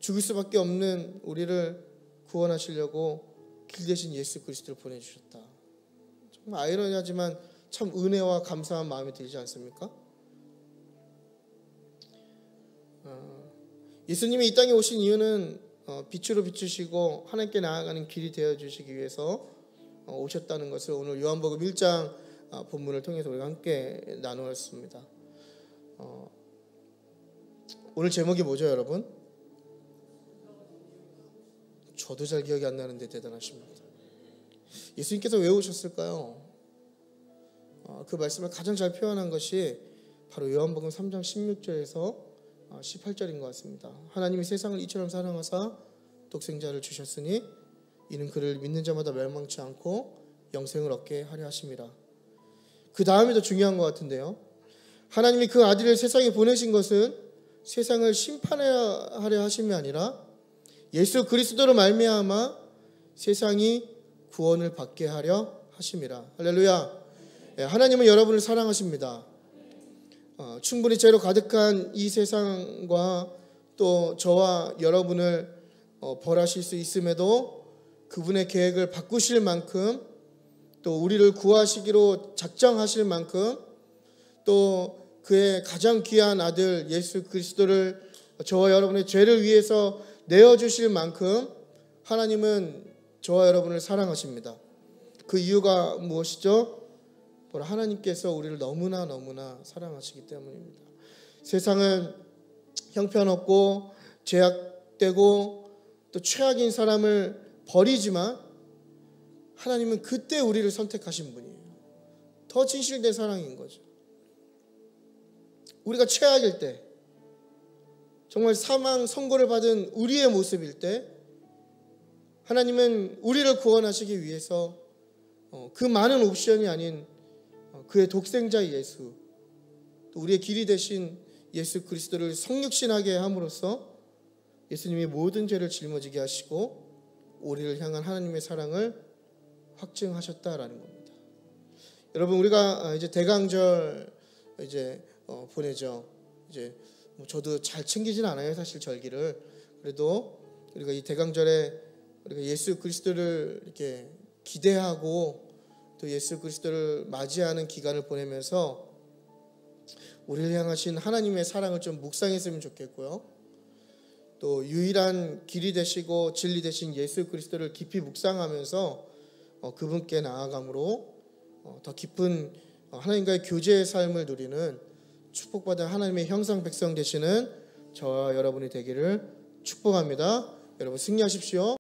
죽을 수밖에 없는 우리를 구원하시려고 길 대신 예수 그리스도를 보내주셨다. 정말 아이러니하지만 참 은혜와 감사한 마음이 들지 않습니까? 예수님이 이 땅에 오신 이유는 빛으로 비추시고 하나님께 나아가는 길이 되어주시기 위해서 오셨다는 것을 오늘 요한복음 1장 본문을 통해서 우리가 함께 나누었습니다. 오늘 제목이 뭐죠, 여러분? 저도 잘 기억이 안 나는데 대단하십니다. 예수님께서 왜 오셨을까요? 그 말씀을 가장 잘 표현한 것이 바로 요한복음 3장 16절에서 18절인 것 같습니다. 하나님이 세상을 이처럼 사랑하사 독생자를 주셨으니 이는 그를 믿는 자마다 멸망치 않고 영생을 얻게 하려 하심이라. 그 다음이 더 중요한 것 같은데요, 하나님이 그 아들을 세상에 보내신 것은 세상을 심판하려 하심이 아니라 예수 그리스도로 말미암아 세상이 구원을 받게 하려 하심이라. 할렐루야. 하나님은 여러분을 사랑하십니다. 충분히 죄로 가득한 이 세상과 또 저와 여러분을 벌하실 수 있음에도 그분의 계획을 바꾸실 만큼, 또 우리를 구하시기로 작정하실 만큼, 또 그의 가장 귀한 아들 예수 그리스도를 저와 여러분의 죄를 위해서 내어주실 만큼 하나님은 저와 여러분을 사랑하십니다. 그 이유가 무엇이죠? 바로 하나님께서 우리를 너무나 사랑하시기 때문입니다. 세상은 형편없고 죄악되고 또 최악인 사람을 버리지만 하나님은 그때 우리를 선택하신 분이에요. 더 진실된 사랑인 거죠. 우리가 최악일 때, 정말 사망 선고를 받은 우리의 모습일 때 하나님은 우리를 구원하시기 위해서 그 많은 옵션이 아닌 그의 독생자 예수, 또 우리의 길이 되신 예수 그리스도를 성육신하게 함으로써 예수님이 모든 죄를 짊어지게 하시고 우리를 향한 하나님의 사랑을 확증하셨다라는 겁니다. 여러분, 우리가 이제 대강절 이제 보내죠. 이제 저도 잘 챙기진 않아요, 사실 절기를. 그래도 우리가 이 대강절에 우리가 예수 그리스도를 이렇게 기대하고 또 예수 그리스도를 맞이하는 기간을 보내면서 우리를 향하신 하나님의 사랑을 좀 묵상했으면 좋겠고요. 또 유일한 길이 되시고 진리 되신 예수 그리스도를 깊이 묵상하면서 그분께 나아감으로 더 깊은 하나님과의 교제의 삶을 누리는 축복받은 하나님의 형상 백성 되시는 저와 여러분이 되기를 축복합니다. 여러분 승리하십시오.